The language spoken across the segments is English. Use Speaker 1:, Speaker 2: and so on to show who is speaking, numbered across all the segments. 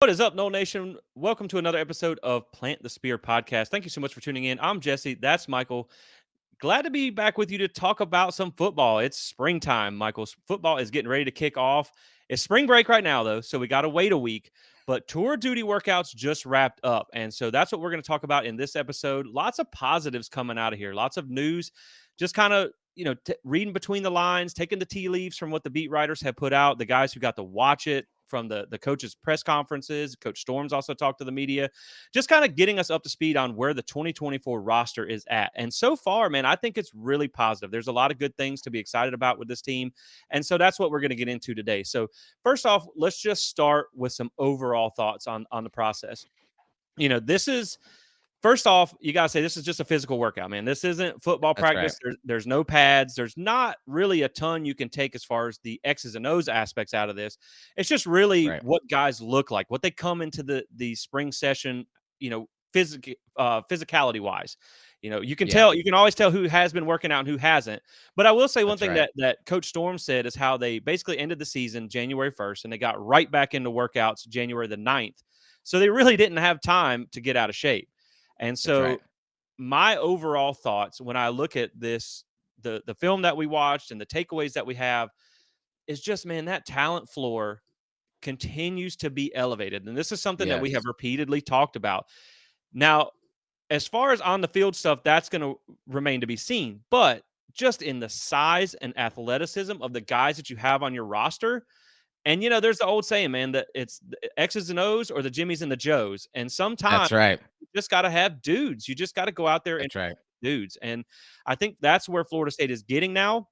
Speaker 1: What is up, Noel Nation? Welcome to another episode of Plant the Spear podcast. Thank you so much for tuning in. I'm Jesse. That's Michael. Glad to be back with you to talk about some football. It's springtime, Michael. Football is getting ready to kick off. It's spring break right now, though, so we got to wait a week. But tour duty workouts just wrapped up. And so that's what we're going to talk about in this episode. Lots of positives coming out of here, lots of news, just kind of, reading between the lines, taking the tea leaves from what the beat writers have put out, the guys who got to watch it from the coaches' press conferences. Coach Storms also talked to the media, just kind of getting us up to speed on where the 2024 roster is at. And so far, man, I think it's really positive. There's a lot of good things to be excited about with this team. And so that's what we're going to get into today. So first off, let's just start with some overall thoughts on the process. This is first off, you got to say this is just a physical workout, man. This isn't football
Speaker 2: That's right.
Speaker 1: practice. There's no pads. There's not really a ton you can take as far as the X's and O's aspects out of this. It's just really
Speaker 2: Right.
Speaker 1: what guys look like, what they come into the spring session, physicality wise. You can
Speaker 2: Yeah.
Speaker 1: tell, you can always tell who has been working out and who hasn't. But I will say one
Speaker 2: That's
Speaker 1: thing
Speaker 2: right.
Speaker 1: that Coach Storm said is how they basically ended the season January 1st and they got right back into workouts January the 9th. So they really didn't have time to get out of shape. And
Speaker 2: That's right.
Speaker 1: so my overall thoughts when I look at this, the film that we watched and the takeaways that we have is just, man, that talent floor continues to be elevated. And this is something that we have
Speaker 2: Yes.
Speaker 1: repeatedly talked about. Now, as far as on the field stuff, that's going to remain to be seen. But just in the size and athleticism of the guys that you have on your roster, and there's the old saying, man, that it's the X's and O's or the Jimmies and the Joes. And sometimes
Speaker 2: That's right.
Speaker 1: you just got to have dudes. You just got to go out there and
Speaker 2: That's right.
Speaker 1: dudes. And I think that's where Florida State is getting now.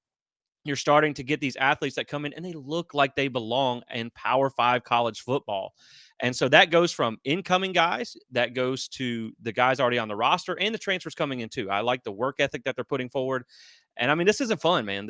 Speaker 1: You're starting to get these athletes that come in and they look like they belong in Power 5 college football. And so that goes from incoming guys, that goes to the guys already on the roster and the transfers coming in too. I like the work ethic that they're putting forward. And I mean, this isn't fun, man.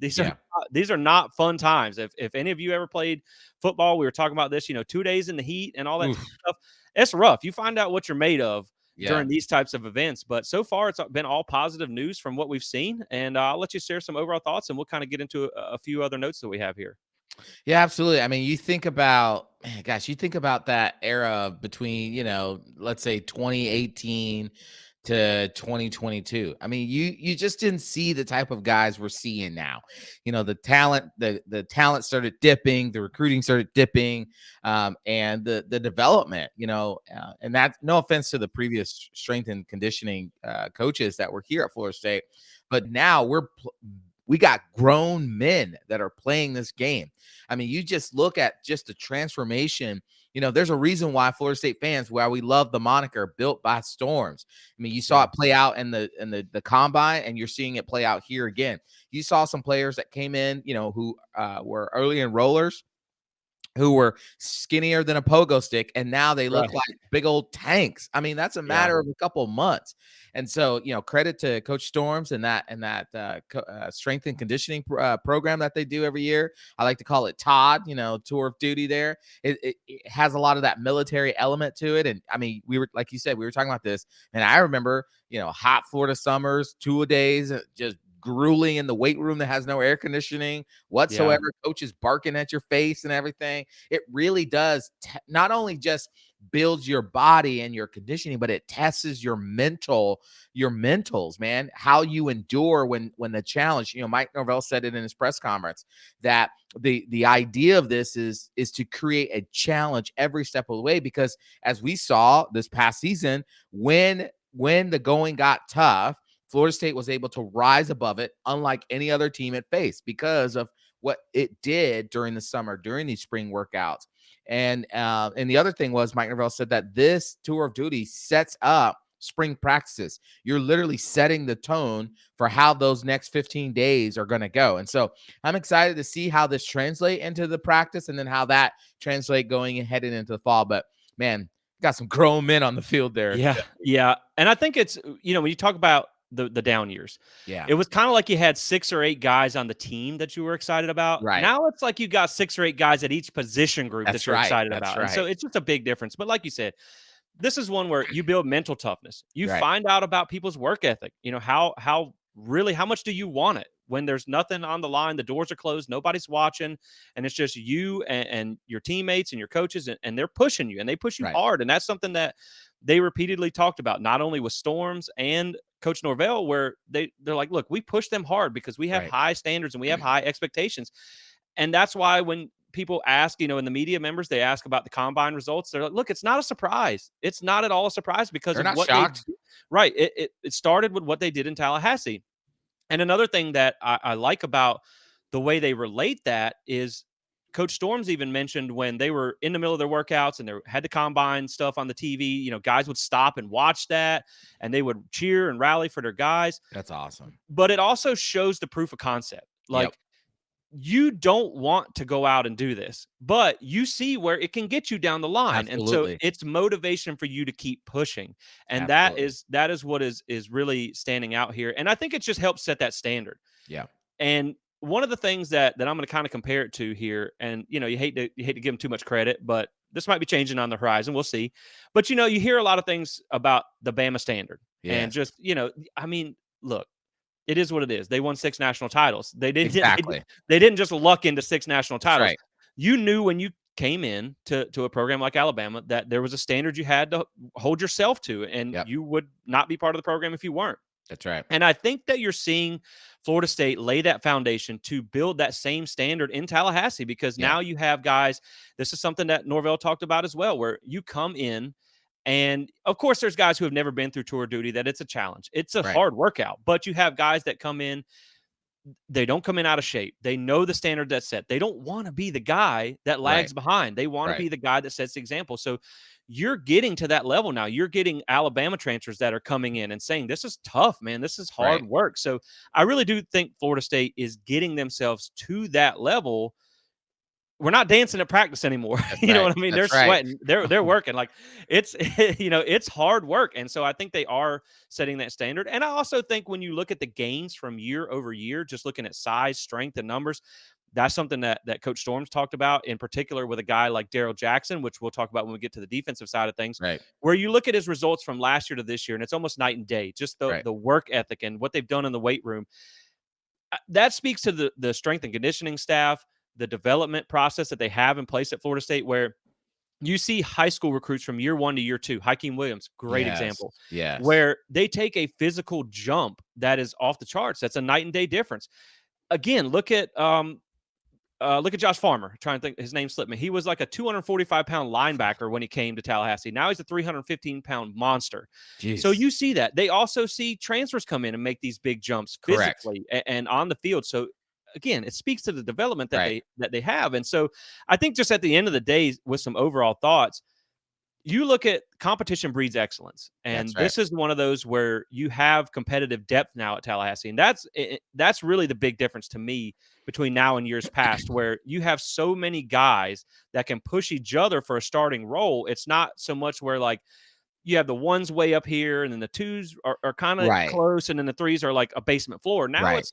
Speaker 2: Yeah.
Speaker 1: These are not fun times. If any of you ever played football, we were talking about this, 2 days in the heat and all that
Speaker 2: Oof.
Speaker 1: stuff. It's rough. You find out what you're made of
Speaker 2: Yeah.
Speaker 1: during these types of events. But so far, it's been all positive news from what we've seen. And I'll let you share some overall thoughts, and we'll kind of get into a few other notes that we have here.
Speaker 2: Yeah, absolutely. I mean, you think about, man, gosh, you think about that era between, let's say 2018 to 2022. I mean, you just didn't see the type of guys we're seeing now. The talent started dipping, the recruiting started dipping, and the development, and that's no offense to the previous strength and conditioning coaches that were here at Florida State, but now we got grown men that are playing this game. I mean, you just look at just the transformation. There's a reason why Florida State fans, why we love the moniker "Built by Storms." I mean, you saw it play out in the combine, and you're seeing it play out here again. You saw some players that came in, who were early enrollers, who were skinnier than a pogo stick, and now they look
Speaker 1: Right.
Speaker 2: like big old tanks. I mean, that's a
Speaker 1: Yeah.
Speaker 2: matter of a couple of months. And so, credit to Coach Storms and that strength and conditioning program that they do every year. I like to call it Todd, tour of duty there. It has a lot of that military element to it. And I mean, we were, like you said, we were talking about this, and I remember, hot Florida summers, 2-a-days, just grueling in the weight room that has no air conditioning
Speaker 1: Yeah.
Speaker 2: whatsoever. Coaches barking at your face and everything. It really does not only just builds your body and your conditioning, but it tests your mentals, man. How you endure when the challenge. Mike Norvell said it in his press conference that the idea of this is to create a challenge every step of the way, because as we saw this past season, when the going got tough, Florida State was able to rise above it, unlike any other team it faced, because of what it did during the summer, during these spring workouts. And the other thing was, Mike Norvell said that this tour of duty sets up spring practices. You're literally setting the tone for how those next 15 days are going to go. And so I'm excited to see how this translate into the practice, and then how that translate going and heading into the fall. But man, got some grown men on the field there.
Speaker 1: Yeah. Yeah. And I think it's, when you talk about the down years,
Speaker 2: Yeah.
Speaker 1: it was kind of like you had 6 or 8 guys on the team that you were excited about.
Speaker 2: Right.
Speaker 1: Now it's like you got 6 or 8 guys at each position group that
Speaker 2: That's
Speaker 1: you're
Speaker 2: right.
Speaker 1: excited
Speaker 2: That's
Speaker 1: about. And so
Speaker 2: right.
Speaker 1: it's just a big difference. But like you said, this is one where you build mental toughness. You
Speaker 2: Right.
Speaker 1: find out about people's work ethic. How much do you want it? when there's nothing on the line, the doors are closed, nobody's watching, and it's just you and your teammates and your coaches, and they're pushing you, and they push you
Speaker 2: Right.
Speaker 1: hard. And that's something that they repeatedly talked about, not only with Storms and Coach Norvell, where they're like, look, we push them hard because we have
Speaker 2: Right.
Speaker 1: high standards and we have high expectations. And that's why when people ask, in the media members, they ask about the combine results. They're like, look, it's not a surprise. It's not at all a surprise because
Speaker 2: They're
Speaker 1: of
Speaker 2: not
Speaker 1: what they
Speaker 2: shocked.
Speaker 1: right. It started with what they did in Tallahassee. And another thing that I like about the way they relate that is Coach Storms even mentioned when they were in the middle of their workouts and they had the combine stuff on the TV, guys would stop and watch that and they would cheer and rally for their guys.
Speaker 2: That's awesome.
Speaker 1: But it also shows the proof of concept.
Speaker 2: Yep.
Speaker 1: Like, you don't want to go out and do this, but you see where it can get you down the line. And so
Speaker 2: Absolutely.
Speaker 1: it's motivation for you to keep pushing. And that
Speaker 2: Absolutely.
Speaker 1: is that is what is really standing out here. And I think it just helps set that standard.
Speaker 2: Yeah.
Speaker 1: And one of the things that I'm going to kind of compare it to here, and you hate to give them too much credit, but this might be changing on the horizon. We'll see. But you hear a lot of things about the Bama standard, and
Speaker 2: Yes.
Speaker 1: just I mean, look, it is what it is. They won 6 national titles. They didn't
Speaker 2: Exactly.
Speaker 1: they didn't just luck into 6 national
Speaker 2: That's
Speaker 1: titles.
Speaker 2: right.
Speaker 1: You knew when you came in to a program like Alabama that there was a standard you had to hold yourself to, and
Speaker 2: Yep.
Speaker 1: you would not be part of the program if you weren't.
Speaker 2: That's right.
Speaker 1: And I think that you're seeing Florida State lay that foundation to build that same standard in Tallahassee, because
Speaker 2: Yeah.
Speaker 1: now you have guys. This is something that Norvell talked about as well, where you come in, and of course, there's guys who have never been through tour duty that it's a challenge. It's a
Speaker 2: Right.
Speaker 1: hard workout, but you have guys that come in, they don't come in out of shape. They know the standard that's set. They don't want to be the guy that
Speaker 2: Right.
Speaker 1: lags behind. They want to
Speaker 2: Right.
Speaker 1: be the guy that sets the example. So you're getting to that level now. You're getting Alabama transfers that are coming in and saying, this is tough, man. This is hard
Speaker 2: Right.
Speaker 1: work. So I really do think Florida State is getting themselves to that level. We're not dancing at practice anymore.
Speaker 2: That's
Speaker 1: You know
Speaker 2: right.
Speaker 1: what I mean? They're
Speaker 2: That's right.
Speaker 1: sweating. They're working. Like, it's it's hard work. And so I think they are setting that standard. And I also think when you look at the gains from year over year, just looking at size, strength, and numbers, that's something that Coach Storms talked about, in particular with a guy like Daryl Jackson, which we'll talk about when we get to the defensive side of things,
Speaker 2: Right.
Speaker 1: where you look at his results from last year to this year, and it's almost night and day. Just the
Speaker 2: Right.
Speaker 1: the work ethic and what they've done in the weight room, that speaks to the strength and conditioning staff, the development process that they have in place at Florida State, where you see high school recruits from year 1 to year 2. Hakeem Williams, great
Speaker 2: Yes.
Speaker 1: example,
Speaker 2: Yes.
Speaker 1: where they take a physical jump that is off the charts. That's a night and day difference. Again, look at Josh Farmer. I'm trying to think, his name slipped me. He was like a 245-pound linebacker when he came to Tallahassee. Now he's a 315-pound monster. So
Speaker 2: Jeez.
Speaker 1: you see that. They also see transfers come in and make these big jumps
Speaker 2: Correct.
Speaker 1: physically and on the field. So again, it speaks to the development that
Speaker 2: Right.
Speaker 1: they have. And so I think just at the end of the day, with some overall thoughts, you look at competition breeds excellence,
Speaker 2: That's
Speaker 1: and
Speaker 2: right.
Speaker 1: this is one of those where you have competitive depth now at Tallahassee, and that's really the big difference to me between now and years past, where you have so many guys that can push each other for a starting role. It's not so much where, like, you have the ones way up here and then the twos are kind of
Speaker 2: Right.
Speaker 1: close, and then the threes are like a basement floor. Now
Speaker 2: Right.
Speaker 1: it's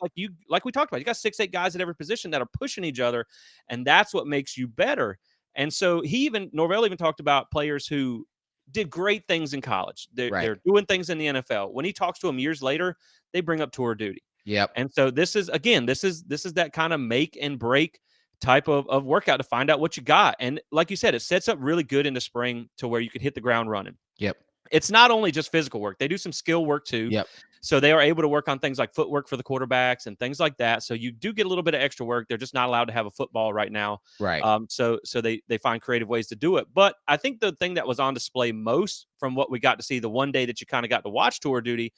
Speaker 1: like we talked about, you got 6, 8 guys at every position that are pushing each other, and that's what makes you better. And so Norvell even talked about players who did great things in college.
Speaker 2: Right.
Speaker 1: They're doing things in the NFL. When he talks to them years later, they bring up tour duty.
Speaker 2: Yep.
Speaker 1: And so this is that kind of make and break type of workout to find out what you got. And like you said, it sets up really good in the spring to where you can hit the ground running.
Speaker 2: Yep.
Speaker 1: It's not only just physical work. They do some skill work too.
Speaker 2: Yep.
Speaker 1: So they are able to work on things like footwork for the quarterbacks and things like that. So you do get a little bit of extra work. They're just not allowed to have a football right now.
Speaker 2: Right.
Speaker 1: So they find creative ways to do it. But I think the thing that was on display most from what we got to see the one day that you kind of got to watch tour duty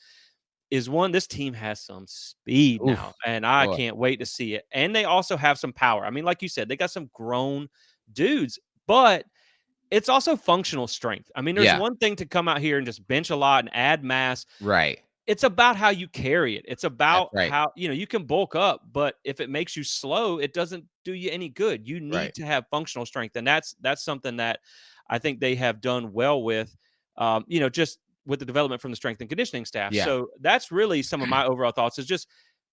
Speaker 1: is, one, this team has some speed
Speaker 2: Oof.
Speaker 1: now, and I
Speaker 2: Boy.
Speaker 1: can't wait to see it. And they also have some power. I mean, like you said, they got some grown dudes, but it's also functional strength. I mean, there's
Speaker 2: Yeah.
Speaker 1: one thing to come out here and just bench a lot and add mass.
Speaker 2: Right.
Speaker 1: It's about how you carry it. It's
Speaker 2: That's
Speaker 1: about
Speaker 2: right.
Speaker 1: how, you can bulk up, but if it makes you slow, it doesn't do you any good. You need
Speaker 2: Right.
Speaker 1: to have functional strength, and that's something that I think they have done well with, just with the development from the strength and conditioning staff.
Speaker 2: Yeah.
Speaker 1: So that's really some of my overall thoughts. Is just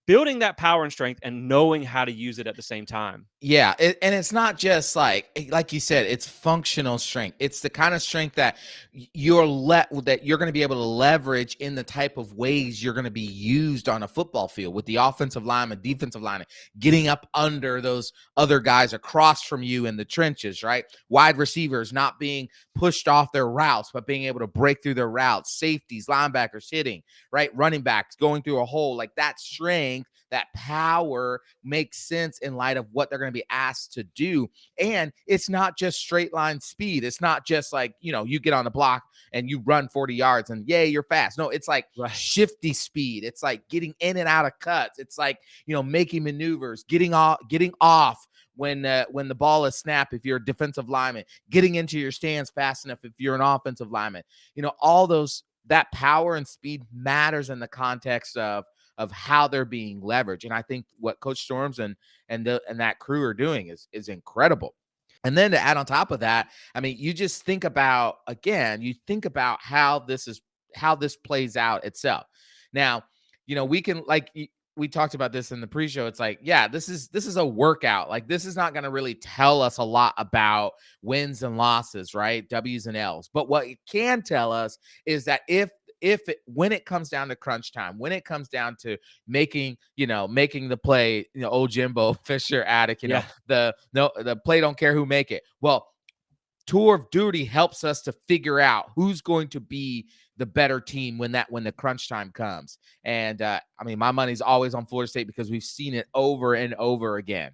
Speaker 1: building that power and strength and knowing how to use it at the same time.
Speaker 2: Yeah, and it's not just like you said, it's functional strength. It's the kind of strength that that you're going to be able to leverage in the type of ways you're going to be used on a football field with the offensive lineman, defensive lineman, getting up under those other guys across from you in the trenches, right? Wide receivers not being pushed off their routes, but being able to break through their routes, safeties, linebackers hitting, right? Running backs going through a hole, like that strength, that power makes sense in light of what they're going to be asked to do. And it's not just straight line speed. It's not just like, you get on the block and you run 40 yards and yay, you're fast. No, it's like
Speaker 1: Right.
Speaker 2: shifty speed. It's like getting in and out of cuts. It's like, making maneuvers, getting off when the ball is snapped if you're a defensive lineman, getting into your stands fast enough if you're an offensive lineman. All those, that power and speed matters in the context of how they're being leveraged. And I think what Coach Storms and that crew are doing is incredible. And then to add on top of that, I mean, you just think about, again, you think about how this plays out itself. Now, we can, we talked about this in the pre-show. It's like, yeah, this is a workout. Like, this is not going to really tell us a lot about wins and losses, right? W's and L's. But what it can tell us is that when it comes down to crunch time, when it comes down to making the play, old Jimbo Fisher addict,
Speaker 1: Yeah.
Speaker 2: the play don't care who make it. Well, tour of duty helps us to figure out who's going to be the better team when the crunch time comes. And I mean, my money's always on Florida State because we've seen it over and over again.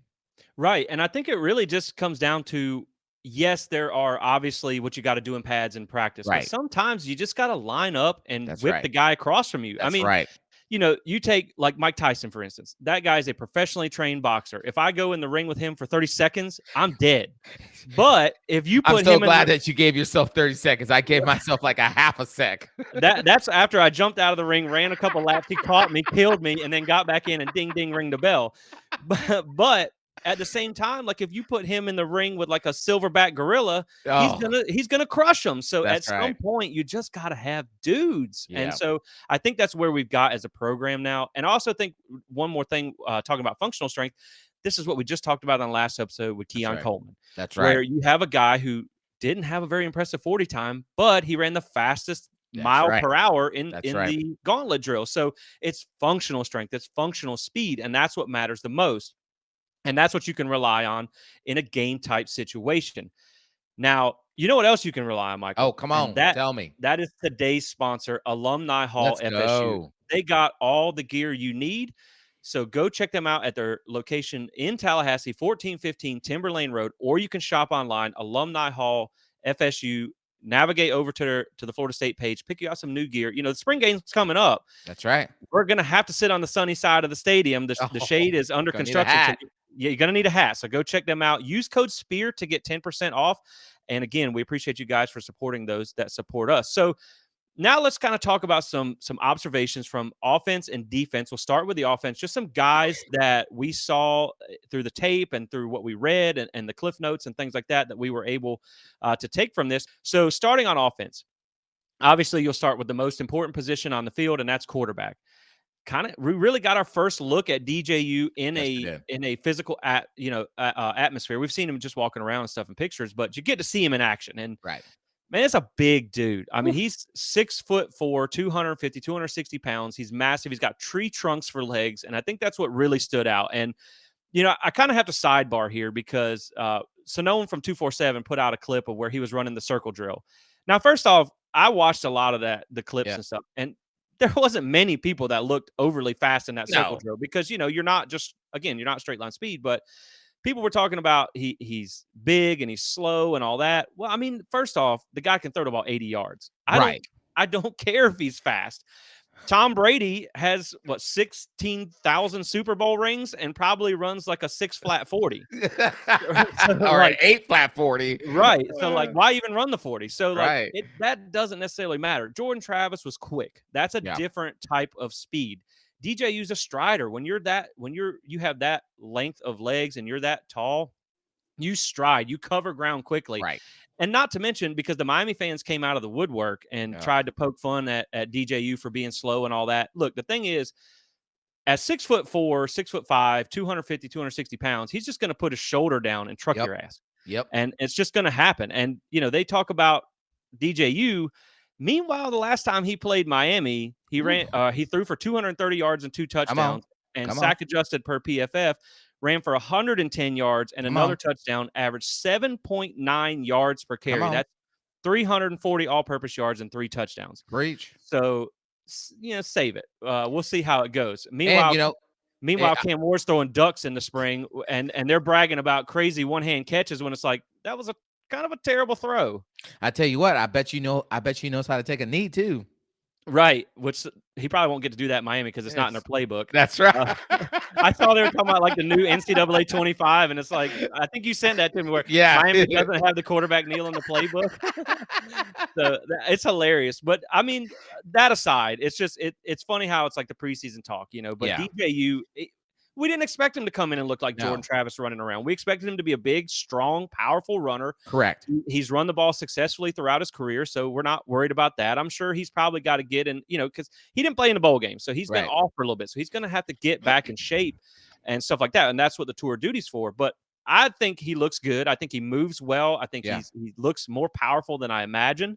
Speaker 1: Right. And I think it really just comes down to, yes, there are obviously what you got to do in pads and practice, but
Speaker 2: Right.
Speaker 1: sometimes you just got to line up and
Speaker 2: That's
Speaker 1: whip
Speaker 2: right.
Speaker 1: the guy across from you. I
Speaker 2: That's
Speaker 1: mean,
Speaker 2: right.
Speaker 1: you take like Mike Tyson, for instance. That guy's a professionally trained boxer. If I go in the ring with him for 30 seconds, I'm dead. But if you
Speaker 2: I'm
Speaker 1: put
Speaker 2: so
Speaker 1: him in
Speaker 2: glad that you gave yourself 30 seconds. I gave myself like a half a sec.
Speaker 1: that's after I jumped out of the ring, ran a couple laps, he caught me, killed me, and then got back in and ding ding ring the bell. But at the same time, like if you put him in the ring with like a silverback gorilla, he's
Speaker 2: Oh,
Speaker 1: gonna crush him. So at
Speaker 2: that's
Speaker 1: some
Speaker 2: right.
Speaker 1: point, you just gotta have dudes. And
Speaker 2: Yeah.
Speaker 1: so I think that's where we've got as a program now. And I also think one more thing, talking about functional strength, this is what we just talked about on the last episode with
Speaker 2: That's
Speaker 1: Keon
Speaker 2: right.
Speaker 1: Coleman,
Speaker 2: That's right.
Speaker 1: where you have a guy who didn't have a very impressive 40 time, but he ran the fastest
Speaker 2: That's
Speaker 1: mile
Speaker 2: right.
Speaker 1: per hour in
Speaker 2: That's
Speaker 1: in
Speaker 2: right.
Speaker 1: the gauntlet drill. So it's functional strength, it's functional speed, and that's what matters the most. And that's what you can rely on in a game type situation. Now, you know what else you can rely on,
Speaker 2: Oh,
Speaker 1: Michael?
Speaker 2: come
Speaker 1: And
Speaker 2: on.
Speaker 1: that
Speaker 2: Tell me.
Speaker 1: that is today's sponsor, Alumni Hall
Speaker 2: Let's
Speaker 1: FSU.
Speaker 2: go.
Speaker 1: They got all the gear you need. So go check them out at their location in Tallahassee, 1415 Timber Lane Road, or you can shop online, Alumni Hall FSU. Navigate over to the Florida State page, pick you out some new gear. The spring game's coming up.
Speaker 2: That's right.
Speaker 1: We're gonna have to sit on the sunny side of the stadium. The shade
Speaker 2: Oh,
Speaker 1: is under
Speaker 2: gonna need a
Speaker 1: construction, so
Speaker 2: hat.
Speaker 1: yeah, you're gonna need a hat. So go check them out. Use code SPEAR to get 10% off. And again, we appreciate you guys for supporting those that support us. So now let's kind of talk about some observations from offense and defense. We'll start with the offense. Just some guys that we saw through the tape and through what we read and the cliff notes and things like that we were able to take from this. So starting on offense, obviously you'll start with the most important position on the field, and that's quarterback. We really got our first look at DJU in
Speaker 2: Yes, we
Speaker 1: a
Speaker 2: did.
Speaker 1: in a physical atmosphere. We've seen him just walking around and stuff in pictures, but you get to see him in action. And
Speaker 2: Right.
Speaker 1: man, it's a big dude. I mean,
Speaker 2: Oof.
Speaker 1: he's 6'4", 250, 260 pounds. He's massive. He's got tree trunks for legs, and I think that's what really stood out. And I kind of have to sidebar here because Sonone from 247 put out a clip of where he was running the circle drill. Now, first off, I watched a lot of the clips
Speaker 2: Yeah.
Speaker 1: and stuff, and there wasn't many people that looked overly fast in that circle
Speaker 2: No.
Speaker 1: drill because you're not just, again, you're not straight line speed, but people were talking about he's big and he's slow and all that. Well, I mean, first off, the guy can throw the ball 80 yards.
Speaker 2: Right.
Speaker 1: I don't care if he's fast. Tom Brady has what, 16,000 Super Bowl rings and probably runs like a 6 flat 40. So
Speaker 2: Or an
Speaker 1: like
Speaker 2: 8 flat 40.
Speaker 1: right. So like why even run the 40? So like
Speaker 2: Right.
Speaker 1: that doesn't necessarily matter. Jordan Travis was quick. That's a
Speaker 2: Yeah.
Speaker 1: different type of speed. DJ used a strider. When you have that length of legs and you're that tall, you stride, you cover ground quickly.
Speaker 2: Right.
Speaker 1: And not to mention, because the Miami fans came out of the woodwork and
Speaker 2: Yeah.
Speaker 1: tried to poke fun at DJU for being slow and all that. Look, the thing is, at 6'4", 6'5", 250, 260 pounds, he's just going to put his shoulder down and truck
Speaker 2: Yep.
Speaker 1: your ass.
Speaker 2: Yep.
Speaker 1: And it's just going to happen. And, they talk about DJU. Meanwhile, the last time he played Miami,
Speaker 2: Ooh,
Speaker 1: he threw for 230 yards and two
Speaker 2: come on.
Speaker 1: touchdowns, and
Speaker 2: Come on.
Speaker 1: sack adjusted per PFF ran for 110 yards and
Speaker 2: Come
Speaker 1: another
Speaker 2: on.
Speaker 1: touchdown, averaged 7.9 yards per
Speaker 2: Come
Speaker 1: carry.
Speaker 2: on.
Speaker 1: That's 340 all-purpose yards and three touchdowns.
Speaker 2: Preach.
Speaker 1: So, save it. We'll see how it goes.
Speaker 2: And, eh,
Speaker 1: Meanwhile, Cam Ward's throwing ducks in the spring, and they're bragging about crazy one-hand catches when it's like that was a kind of a terrible throw.
Speaker 2: I tell you what, I bet you knows how to take a knee too.
Speaker 1: Right, which he probably won't get to do that in Miami because it's not in their
Speaker 2: Yes.
Speaker 1: playbook.
Speaker 2: That's right.
Speaker 1: Uh, I saw they were talking about, like, the new NCAA 25, and it's like I think you sent that to me where
Speaker 2: Yeah.
Speaker 1: Miami doesn't have the quarterback kneel in the playbook. So, it's hilarious, but, I mean, that aside, it's just it's funny how it's like the preseason talk, but
Speaker 2: Yeah.
Speaker 1: DJU, we didn't expect him to come in and look like Jordan
Speaker 2: No.
Speaker 1: Travis running around. We expected him to be a big, strong, powerful runner.
Speaker 2: Correct.
Speaker 1: He's run the ball successfully throughout his career, so we're not worried about that. I'm sure he's probably got to get in, because he didn't play in the bowl game, so he's been
Speaker 2: Right.
Speaker 1: off for a little bit. So he's going to have to get back in shape and stuff like that, and that's what the tour duty's for. But I think he looks good. I think he moves well. I think
Speaker 2: Yeah.
Speaker 1: he looks more powerful than I imagined.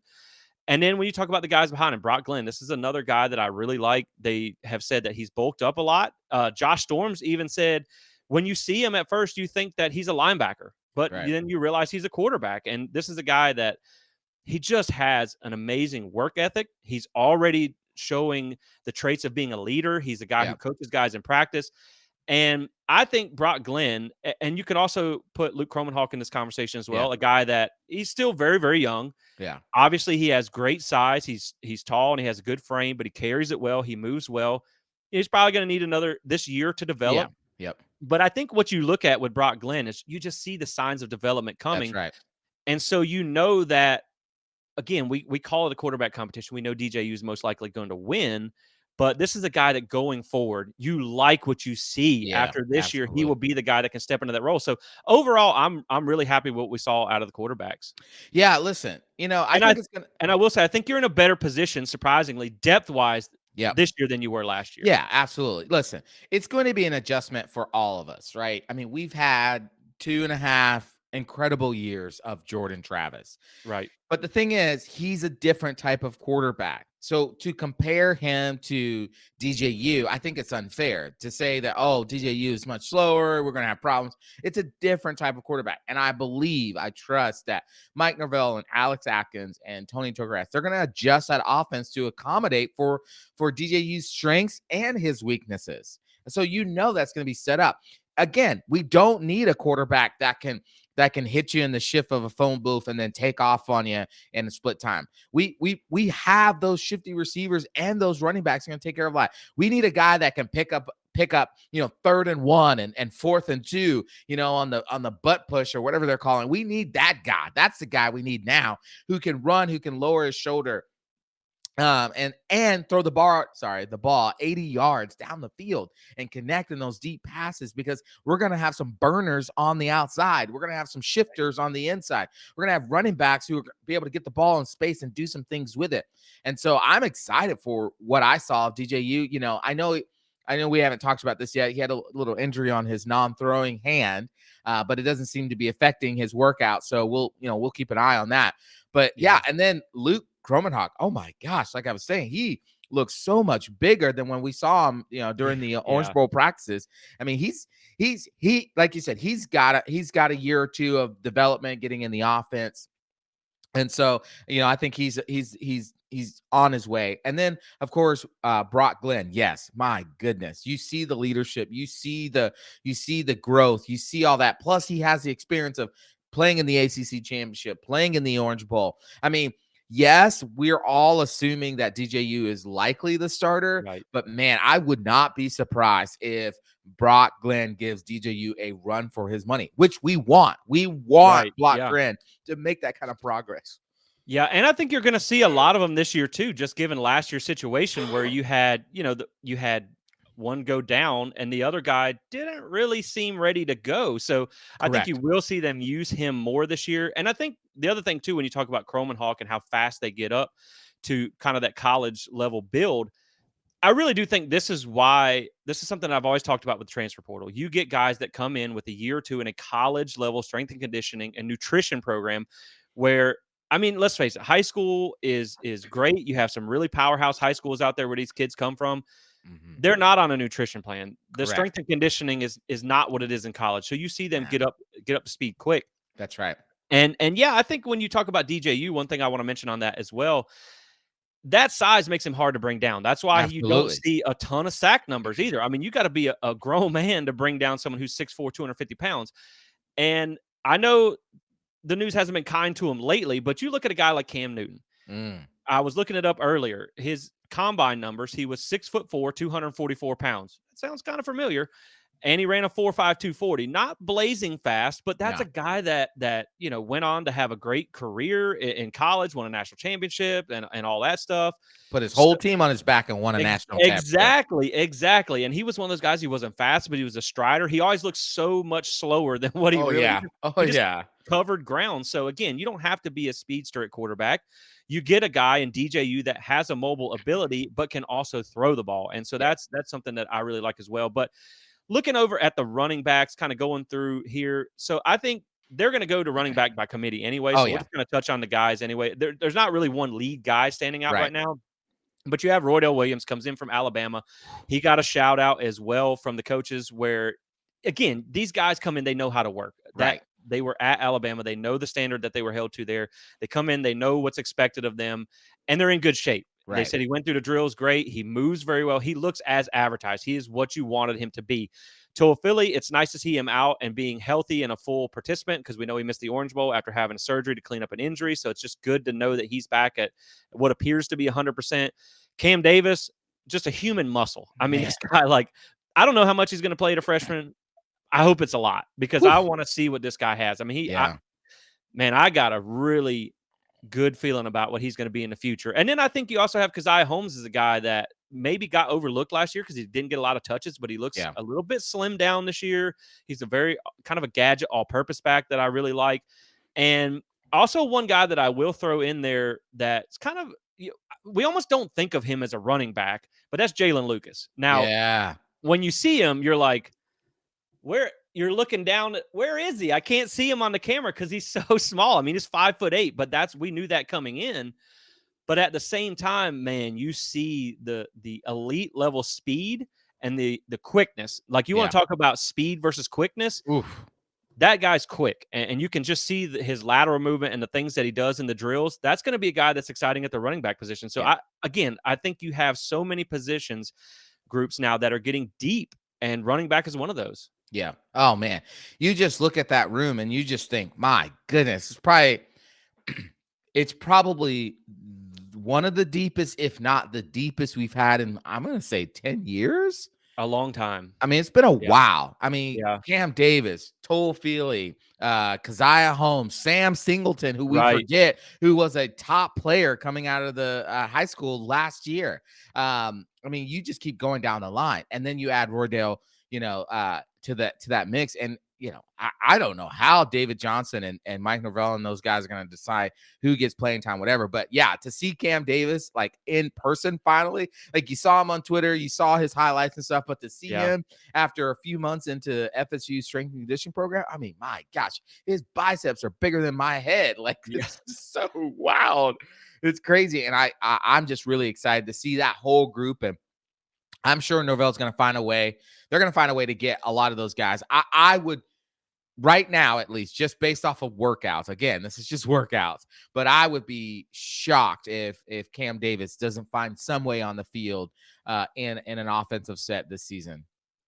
Speaker 1: And then when you talk about the guys behind him, Brock Glenn, this is another guy that I really like. They have said that he's bulked up a lot. Josh Storms even said when you see him at first, you think that he's a linebacker, but
Speaker 2: Right.
Speaker 1: then you realize he's a quarterback. And this is a guy that he just has an amazing work ethic. He's already showing the traits of being a leader. He's a guy who
Speaker 2: Yeah.
Speaker 1: coaches guys in practice. And I think Brock Glenn, and you could also put Luke Kromenhawk in this conversation as
Speaker 2: Yeah.
Speaker 1: well, a guy that he's still very, very young.
Speaker 2: Yeah.
Speaker 1: Obviously, he has great size. He's tall and he has a good frame, but he carries it well. He moves well. He's probably going to need another this year to
Speaker 2: Yeah.
Speaker 1: develop.
Speaker 2: Yep.
Speaker 1: But I think what you look at with Brock Glenn is you just see the signs of development
Speaker 2: That's
Speaker 1: coming.
Speaker 2: right.
Speaker 1: And so that again, we call it a quarterback competition. We know DJU is most likely going to win, but this is a guy that going forward, you like what you see
Speaker 2: Yeah.
Speaker 1: after this year. He
Speaker 2: Absolutely.
Speaker 1: will be the guy that can step into that role. So overall, I'm really happy with what we saw out of the quarterbacks.
Speaker 2: Yeah. Listen, I
Speaker 1: And I
Speaker 2: think it's gonna.
Speaker 1: and I will say I think you're in a better position, surprisingly, depth-wise
Speaker 2: Yep.
Speaker 1: this year than you were last year.
Speaker 2: Yeah, absolutely. Listen, it's going to be an adjustment for all of us, right? I mean, we've had 2.5 incredible years of Jordan Travis.
Speaker 1: Right.
Speaker 2: But the thing is, he's a different type of quarterback. So to compare him to DJU, I think it's unfair to say that, oh, DJU is much slower. We're going to have problems. It's a different type of quarterback. And I trust that Mike Norvell and Alex Atkins and Tony Togarath, they're going to adjust that offense to accommodate for DJU's strengths and his weaknesses. So that's going to be set up. Again, we don't need a quarterback that can hit you in the shift of a phone booth and then take off on you in a split time. We have those shifty receivers and those running backs are going to take care of life. We need a guy that can pick up 3rd and 1 and 4th and 2, on the butt push or whatever they're calling. We need that guy. That's the guy we need now, who can run, who can lower his shoulder, and throw the ball 80 yards down the field and connect in those deep passes, because we're going to have some burners on the outside. We're going to have some shifters on the inside. We're going to have running backs who are be able to get the ball in space and do some things with it. And so I'm excited for what I saw of DJU. I know we haven't talked about this yet. He had a little injury on his non-throwing hand, but it doesn't seem to be affecting his workout. So we'll keep an eye on that. But yeah, and then Luke Kromenhawk, oh my gosh, like I was saying, he looks so much bigger than when we saw him, during the Orange Bowl practices. I mean, he like you said, he's got a year or two of development getting in the offense. And so, I think he's on his way. And then, of course, Brock Glenn. Yes, my goodness, you see the leadership, you see the growth, you see all that. Plus, he has the experience of playing in the ACC championship, playing in the Orange Bowl. I mean, yes, we're all assuming that DJU is likely the starter,
Speaker 1: Right.
Speaker 2: but man, I would not be surprised if Brock Glenn gives DJU a run for his money, which we want. We want
Speaker 1: Right.
Speaker 2: Brock
Speaker 1: Yeah.
Speaker 2: Glenn to make that kind of progress.
Speaker 1: Yeah, and I think you're going to see a lot of them this year too, just given last year's situation where you had, you had one go down and the other guy didn't really seem ready to go. So I think you
Speaker 2: Correct.
Speaker 1: will see them use him more this year. And I think the other thing too, when you talk about Kromenhawk and how fast they get up to kind of that college level build, I really do think this is why this is something I've always talked about with the transfer portal. You get guys that come in with a year or two in a college level strength and conditioning and nutrition program where I mean, let's face it, high school is great. You have some really powerhouse high schools out there where these kids come from.
Speaker 2: Mhm.
Speaker 1: They're not on a nutrition plan. The strength
Speaker 2: Correct.
Speaker 1: and conditioning is not what it is in college. So you see them
Speaker 2: Yeah,
Speaker 1: get up to speed quick.
Speaker 2: that's right.
Speaker 1: And yeah, I think when you talk about DJU, one thing I want to mention on that as well, that size makes him hard to bring down. That's why you don't
Speaker 2: Absolutely.
Speaker 1: see a ton of sack numbers either. I mean, you got to be a grown man to bring down someone who's 6'4", 250 pounds. And I know the news hasn't been kind to him lately, but you look at a guy like Cam Newton.
Speaker 2: Mm,
Speaker 1: I was looking it up earlier. His combine numbers, he was 6'4", 244 pounds. That sounds kind of familiar. And he ran a 4.5 240. Not blazing fast, but that's
Speaker 2: no.
Speaker 1: a guy that went on to have a great career in college, won a national championship and all that stuff.
Speaker 2: Put his
Speaker 1: So,
Speaker 2: whole team on his back and won a national championship.
Speaker 1: exactly, exactly. And he was one of those guys. He wasn't fast, but he was a strider. He always looked so much slower than what he
Speaker 2: Oh,
Speaker 1: really.
Speaker 2: yeah. Oh,
Speaker 1: He just
Speaker 2: yeah.
Speaker 1: covered ground. So again, you don't have to be a speedster at quarterback. You get a guy in DJU that has a mobile ability, but can also throw the ball. And so
Speaker 2: Yeah.
Speaker 1: that's something that I really like as well. But looking over at the running backs, kind of going through here. So I think they're going to go to running back by committee anyway.
Speaker 2: Oh,
Speaker 1: So we're
Speaker 2: yeah.
Speaker 1: just going to touch on the guys anyway. There's not really one lead guy standing out
Speaker 2: Right.
Speaker 1: right now. But you have Roydell Williams comes in from Alabama. He got a shout out as well from the coaches where again, these guys come in, they know how to work. That
Speaker 2: Right.
Speaker 1: they were at Alabama, they know the standard that they were held to there. They come in, they know what's expected of them, and they're in good shape. They
Speaker 2: Right.
Speaker 1: said he went through the drills great. He moves very well. He looks as advertised. He is what you wanted him to be. To Philly, it's nice to see him out and being healthy and a full participant because we know he missed the Orange Bowl after having surgery to clean up an injury. So it's just good to know that he's back at what appears to be 100%. Cam Davis, just a human muscle. I mean,
Speaker 2: Man.
Speaker 1: this guy, like, I don't know how much he's going to play at a freshman. I hope it's a lot because
Speaker 2: Whew.
Speaker 1: I want to see what this guy has. I mean,
Speaker 2: Yeah.
Speaker 1: man, I got a really good feeling about what he's going to be in the future. And then I think you also have Keziah Holmes as a guy that maybe got overlooked last year because he didn't get a lot of touches, but he looks
Speaker 2: Yeah.
Speaker 1: a little bit slimmed down this year. He's a very kind of a gadget all-purpose back that I really like. And also one guy that I will throw in there that's kind of we almost don't think of him as a running back, but that's Jalen Lucas. Now,
Speaker 2: Yeah.
Speaker 1: when you see him, you're like, where you're looking down, where is he? I can't see him on the camera because he's so small. I mean, he's 5'8", but we knew that coming in. But at the same time, man, you see the elite level speed and the quickness. Like you want
Speaker 2: Yeah.
Speaker 1: to talk about speed versus quickness.
Speaker 2: Oof.
Speaker 1: That guy's quick, and you can just see his lateral movement and the things that he does in the drills. That's going to be a guy that's exciting at the running back position. So
Speaker 2: Yeah.
Speaker 1: I think you have so many positions groups now that are getting deep, and running back is one of those.
Speaker 2: Yeah. Oh, man. You just look at that room and you just think, my goodness, it's probably one of the deepest, if not the deepest we've had in, I'm going to say 10 years.
Speaker 1: A long time.
Speaker 2: I mean, it's been a
Speaker 1: Yeah.
Speaker 2: while. I mean,
Speaker 1: Yeah.
Speaker 2: Cam Davis, Feely, Keziah Holmes, Sam Singleton, who we
Speaker 1: Right.
Speaker 2: forget, who was a top player coming out of the high school last year. I mean, you just keep going down the line, and then you add Roydell, to that mix, and I don't know how David Johnson and Mike Norvell and those guys are going to decide who gets playing time, whatever. But yeah, to see Cam Davis like in person finally, like you saw him on Twitter, you saw his highlights and stuff, but to see
Speaker 1: Yeah.
Speaker 2: him after a few months into FSU strength and conditioning program, I mean, my gosh, his biceps are bigger than my head. Like
Speaker 1: Yeah.
Speaker 2: it's so wild. It's crazy. And I'm just really excited to see that whole group. And I'm sure Norvell's going to find a way. They're going to find a way to get a lot of those guys. I would right now, at least, just based off of workouts. Again, this is just workouts, but I would be shocked if Cam Davis doesn't find some way on the field in an offensive set this season.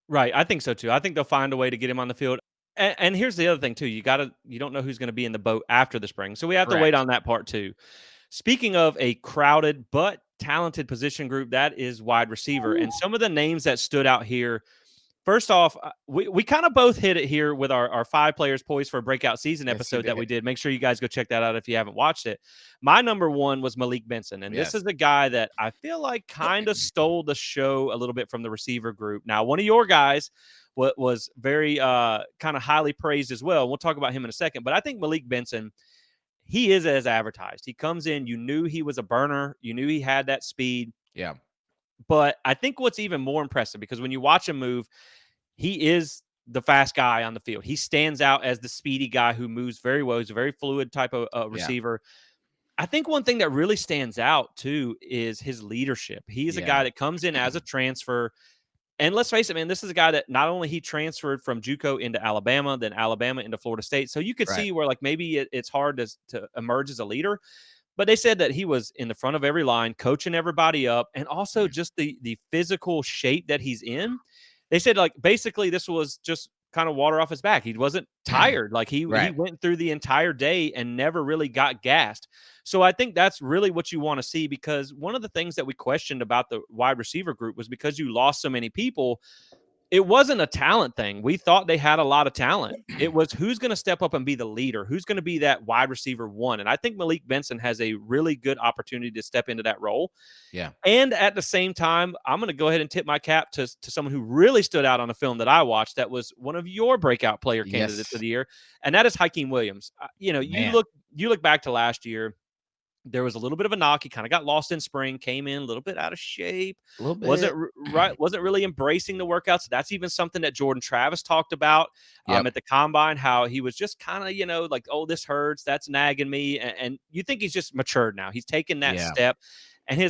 Speaker 1: Right. I think so too. I think they'll find a way to get him on the field. And here's the other thing too. You don't know who's going to be in the boat after the spring. So we have to wait
Speaker 2: Correct.
Speaker 1: on that part too. Speaking of a crowded but talented position group, that is wide receiver.
Speaker 2: Ooh.
Speaker 1: And some of the names that stood out here. First off, we kind of both hit it here with our 5 players poised for a breakout season
Speaker 2: Yes, you
Speaker 1: episode that we
Speaker 2: did.
Speaker 1: did. Make sure you guys go check that out if you haven't watched it. My number 1 was Malik Benson, and this
Speaker 2: Yes.
Speaker 1: is the guy that I feel like kind of stole the show a little bit from the receiver group. Now, one of your guys was very kind of highly praised as well. We'll talk about him in a second, but I think Malik Benson, he is as advertised. He comes in, you knew he was a burner, you knew he had that speed.
Speaker 2: Yeah.
Speaker 1: But I think what's even more impressive, because when you watch him move, he is the fast guy on the field. He stands out as the speedy guy who moves very well. He's a very fluid type of
Speaker 2: Yeah.
Speaker 1: receiver. I think one thing that really stands out too is his leadership. He's a
Speaker 2: Yeah.
Speaker 1: guy that comes in as a transfer. And let's face it, man, this is a guy that not only he transferred from JUCO into Alabama, then Alabama into Florida State. So you could
Speaker 2: Right.
Speaker 1: see where like maybe it's hard to emerge as a leader. But they said that he was in the front of every line, coaching everybody up, and also just the physical shape that he's in. They said like basically this was just kind of water off his back. He wasn't tired. Like he
Speaker 2: Right.
Speaker 1: went through the entire day and never really got gassed. So I think that's really what you want to see, because one of the things that we questioned about the wide receiver group was because you lost so many people, it wasn't a talent thing. We thought they had a lot of talent. It was who's going to step up and be the leader, who's going to be that wide receiver one. And I think Malik Benson has a really good opportunity to step into that role.
Speaker 2: Yeah.
Speaker 1: And at the same time, I'm going to go ahead and tip my cap to someone who really stood out on a film that I watched that was one of your breakout player candidates of
Speaker 2: Yes.
Speaker 1: the year, and that is Hakeem Williams.
Speaker 2: Man.
Speaker 1: You look back to last year, there was a little bit of a knock. He kind of got lost in spring, came in a little bit out of shape,
Speaker 2: A little bit.
Speaker 1: wasn't really embracing the workouts. That's even something that Jordan Travis talked about
Speaker 2: Yep.
Speaker 1: at the combine, how he was just kind of, like, oh, this hurts, that's nagging me. And you think he's just matured now. He's taken that
Speaker 2: Yeah.
Speaker 1: step, and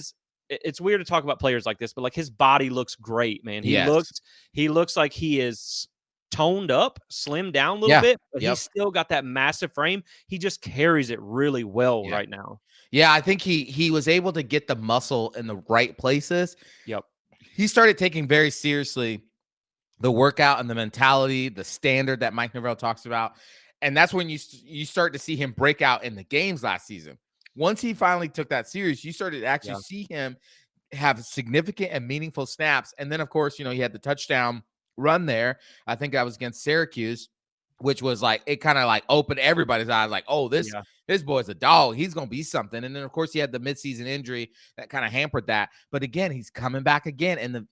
Speaker 1: it's weird to talk about players like this, but like his body looks great, man.
Speaker 2: Yes.
Speaker 1: He looks like he is toned up, slimmed down a little
Speaker 2: Yeah.
Speaker 1: bit, but he's
Speaker 2: Yep.
Speaker 1: still got that massive frame. He just carries it really well
Speaker 2: Yeah.
Speaker 1: right now.
Speaker 2: Yeah, I think he was able to get the muscle in the right places.
Speaker 1: Yep.
Speaker 2: He started taking very seriously the workout and the mentality, the standard that Mike Norvell talks about. And that's when you start to see him break out in the games last season. Once he finally took that serious, you started to actually
Speaker 1: Yeah.
Speaker 2: see him have significant and meaningful snaps. And then, of course, he had the touchdown run there. I think that was against Syracuse, which was like, it kind of like opened everybody's eyes, like, oh, this
Speaker 1: Yeah.
Speaker 2: this boy's a dog. He's gonna be something. And then, of course, he had the midseason injury that kind of hampered that. But again, he's coming back again. And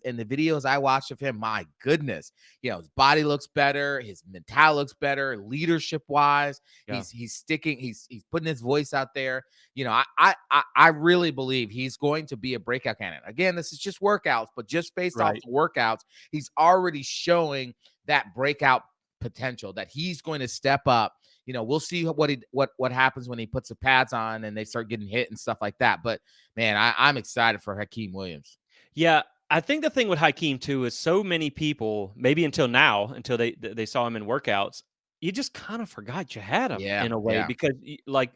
Speaker 2: in the videos I watched of him, my goodness, his body looks better, his mental looks better, leadership wise.
Speaker 1: Yeah.
Speaker 2: He's sticking, he's putting his voice out there. I really believe he's going to be a breakout candidate. Again, this is just workouts, but just based off
Speaker 1: Right.
Speaker 2: the workouts, he's already showing that breakout potential that he's going to step up. We'll see what happens when he puts the pads on and they start getting hit and stuff like that. But man, I'm excited for Hakeem Williams.
Speaker 1: Yeah. I think the thing with Hakeem too is so many people, maybe until now, until they saw him in workouts, you just kind of forgot you had him
Speaker 2: Yeah,
Speaker 1: in a way,
Speaker 2: yeah,
Speaker 1: because like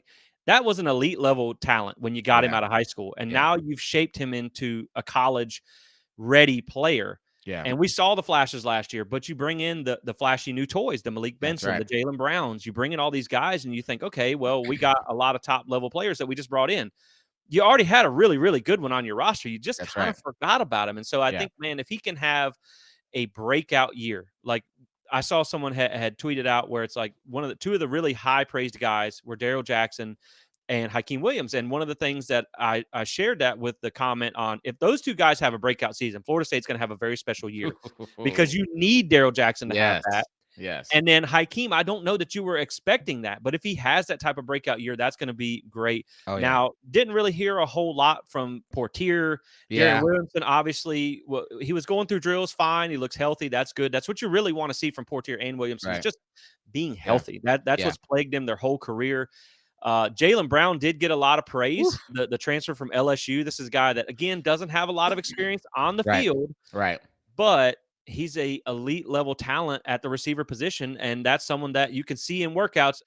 Speaker 1: that was an elite level talent when you got him
Speaker 2: yeah,
Speaker 1: out of high school, and
Speaker 2: yeah,
Speaker 1: now you've shaped him into a college ready player.
Speaker 2: yeah.
Speaker 1: And we saw the flashes last year, but you bring in the flashy new toys, the Malik
Speaker 2: That's
Speaker 1: Benson,
Speaker 2: right.
Speaker 1: the Jalen Browns. You bring in all these guys, and you think, okay, well, we got a lot of top level players that we just brought in. You already had a really, really good one on your roster. You just
Speaker 2: That's
Speaker 1: kind
Speaker 2: right.
Speaker 1: of forgot about him. And so I
Speaker 2: Yeah.
Speaker 1: think, man, if he can have a breakout year, like I saw someone had tweeted out where it's like two of the really high praised guys were Daryl Jackson and Hakeem Williams. And one of the things that I shared that with the comment on, if those two guys have a breakout season, Florida State's going to have a very special year, because you need Daryl Jackson to have
Speaker 2: Yes.
Speaker 1: that.
Speaker 2: Yes.
Speaker 1: And then Hakeem, I don't know that you were expecting that, but if he has that type of breakout year, that's going to be great.
Speaker 2: Oh yeah.
Speaker 1: Now, didn't really hear a whole lot from Portier. Darren
Speaker 2: Yeah.
Speaker 1: Williamson, obviously, well, he was going through drills fine. He looks healthy. That's good. That's what you really want to see from Portier and Williamson, is
Speaker 2: Right.
Speaker 1: just being
Speaker 2: Yeah.
Speaker 1: healthy. That's
Speaker 2: Yeah.
Speaker 1: what's plagued them their whole career. Jalen Brown did get a lot of praise.
Speaker 2: Oof.
Speaker 1: The transfer from LSU. This is a guy that again doesn't have a lot of experience on the
Speaker 2: Right.
Speaker 1: field,
Speaker 2: Right.
Speaker 1: but he's a elite level talent at the receiver position, and that's someone that you can see in workouts.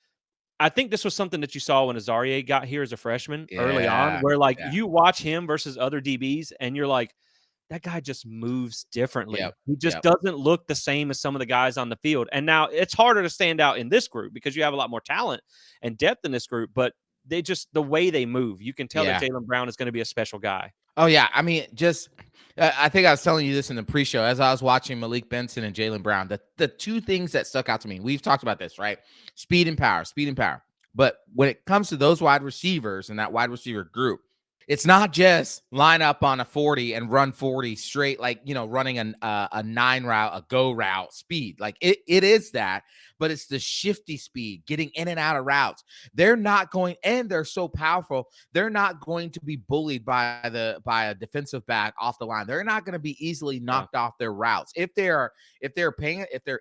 Speaker 1: I think this was something that you saw when Azarie got here as a freshman early on,
Speaker 2: Yeah.
Speaker 1: where like
Speaker 2: Yeah.
Speaker 1: you watch him versus other DBs, and you're like, that guy just moves
Speaker 2: Yep.
Speaker 1: differently. He just
Speaker 2: Yep.
Speaker 1: doesn't look the same as some of the guys on the field. And now it's harder to stand out in this group because you have a lot more talent and depth in this group, but the way they move, you can tell that
Speaker 2: Yeah.
Speaker 1: Jalen Brown is going to be a special guy.
Speaker 2: Oh yeah. I mean, just I think I was telling you this in the pre-show as I was watching Malik Benson and Jalen Brown. The two things that stuck out to me. We've talked about this, right? Speed and power. Speed and power. But when it comes to those wide receivers and that wide receiver group, It's not just line up on a 40 and run 40 straight, like, running a 9 route, a go route speed. Like it is that, but it's the shifty speed, getting in and out of routes. They're not going, and they're so powerful. They're not going to be bullied by a defensive back off the line. They're not going to be easily
Speaker 1: Yeah.
Speaker 2: knocked off their routes. If they're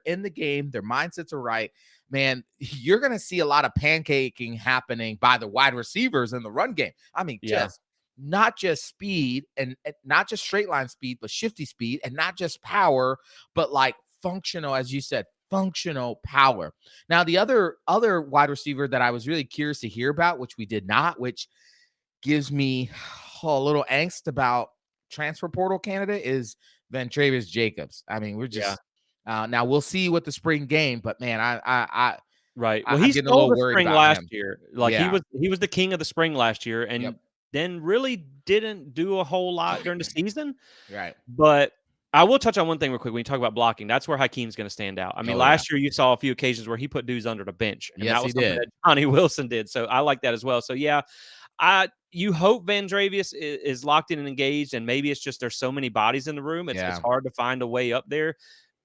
Speaker 2: in the game, their mindsets are right, man, you're going to see a lot of pancaking happening by the wide receivers in the run game. I mean,
Speaker 1: Yeah.
Speaker 2: just not just speed and not just straight line speed, but shifty speed, and not just power, but like functional, as you said, functional power. Now, the other wide receiver that I was really curious to hear about, which we did not, which gives me a little angst about transfer portal candidate, is Ventravius Jacobs. I mean, we're
Speaker 1: Yeah.
Speaker 2: just now we'll see what the spring game, but man,
Speaker 1: Right. Well,
Speaker 2: I'm
Speaker 1: he
Speaker 2: getting a
Speaker 1: stole
Speaker 2: little
Speaker 1: the
Speaker 2: worried
Speaker 1: spring
Speaker 2: about
Speaker 1: last
Speaker 2: him.
Speaker 1: year. Like
Speaker 2: Yeah.
Speaker 1: he was the king of the spring last year,
Speaker 2: Yep.
Speaker 1: and then really didn't do a whole lot during the season.
Speaker 2: Right.
Speaker 1: But I will touch on one thing real quick when you talk about blocking. That's where Hakeem's going to stand out. I mean,
Speaker 2: Oh yeah.
Speaker 1: last year you saw a few occasions where he put dudes under the bench, and
Speaker 2: Yes,
Speaker 1: that
Speaker 2: he
Speaker 1: was something
Speaker 2: did.
Speaker 1: that Johnny Wilson did. So I like that as well. So yeah, I you hope Van Dravius is locked in and engaged, and maybe it's just there's so many bodies in the room, it's
Speaker 2: Yeah,
Speaker 1: hard to find a way up there.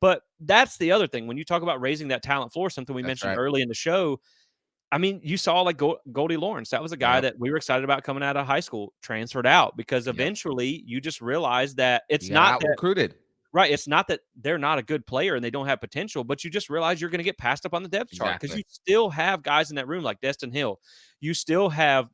Speaker 1: But that's the other thing when you talk about raising that talent floor, something we
Speaker 2: that's
Speaker 1: mentioned
Speaker 2: right.
Speaker 1: early in the show. I mean, you saw like Goldie Lawrence. That was a guy
Speaker 2: Yep.
Speaker 1: that we were excited about coming out of high school, transferred out because
Speaker 2: Yep.
Speaker 1: eventually you just realize that it's
Speaker 2: You got
Speaker 1: not
Speaker 2: out
Speaker 1: that
Speaker 2: recruited.
Speaker 1: right. It's not that they're not a good player and they don't have potential, but you just realize you're going to get passed up on the depth chart because
Speaker 2: Exactly.
Speaker 1: you still have guys in that room like Destin Hill. You still have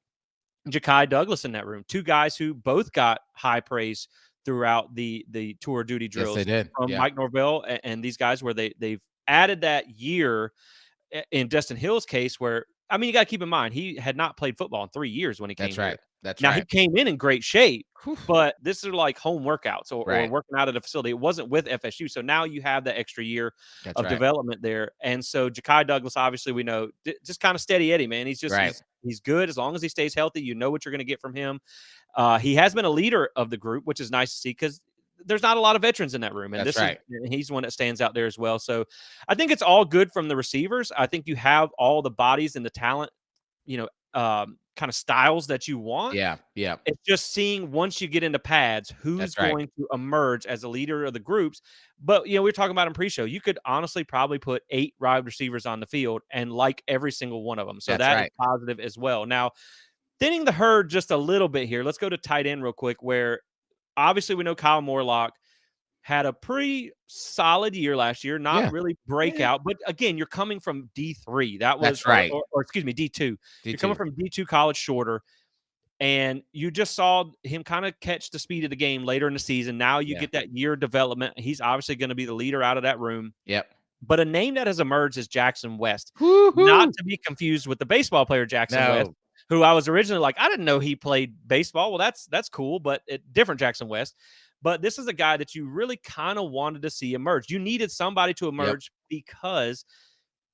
Speaker 1: Ja'Kai Douglas in that room. Two guys who both got high praise throughout the tour of duty
Speaker 2: Yes, they
Speaker 1: drills
Speaker 2: did.
Speaker 1: from
Speaker 2: Yeah.
Speaker 1: Mike Norvell and these guys where they've added that year in Destin Hill's case, where I mean, you got to keep in mind he had not played football in 3 years when he
Speaker 2: That's
Speaker 1: came
Speaker 2: right.
Speaker 1: here.
Speaker 2: That's
Speaker 1: Now he
Speaker 2: right.
Speaker 1: came in great shape,
Speaker 2: Whew.
Speaker 1: but this is like home workouts or
Speaker 2: Right.
Speaker 1: working out at a facility. It wasn't with FSU, so now you have that extra year
Speaker 2: That's
Speaker 1: of
Speaker 2: right.
Speaker 1: development there. And so Ja'Kai Douglas, obviously, we know just kind of steady Eddie, man. He's just
Speaker 2: Right.
Speaker 1: he's good as long as he stays healthy. You know what you're going to get from him. He has been a leader of the group, which is nice to see because there's not a lot of veterans in that room, and
Speaker 2: That's
Speaker 1: this is
Speaker 2: right.
Speaker 1: he's one that stands out there as well. So I think it's all good from the receivers. I think you have all the bodies and the talent, kind of styles that you want.
Speaker 2: Yeah. Yeah.
Speaker 1: It's just seeing once you get into pads, who's
Speaker 2: That's right.
Speaker 1: going to emerge as a leader of the groups. But we were talking about in pre-show, you could honestly probably put 8 wide receivers on the field and like every single one of them. So
Speaker 2: That's
Speaker 1: that is
Speaker 2: right.
Speaker 1: positive as well. Now, thinning the herd just a little bit here. Let's go to tight end real quick, where obviously we know Kyle Morlock had a pretty solid year last year, not
Speaker 2: Yeah.
Speaker 1: really
Speaker 2: Yeah.
Speaker 1: breakout, but again, you're coming from D3. That was
Speaker 2: That's right.
Speaker 1: or excuse me, D2. You're coming
Speaker 2: D2.
Speaker 1: from D2 college shorter, and you just saw him kind of catch the speed of the game later in the season. Now you
Speaker 2: Yeah.
Speaker 1: get that year of development. He's obviously going to be the leader out of that room.
Speaker 2: Yep.
Speaker 1: But a name that has emerged is Jackson West, not
Speaker 2: Woo-hoo.
Speaker 1: to be confused with the baseball player Jackson West,
Speaker 2: No.
Speaker 1: who I was originally like, I didn't know he played baseball. Well, that's cool, but different Jackson West. But this is a guy that you really kind of wanted to see emerge. You needed somebody to
Speaker 2: Yep.
Speaker 1: emerge because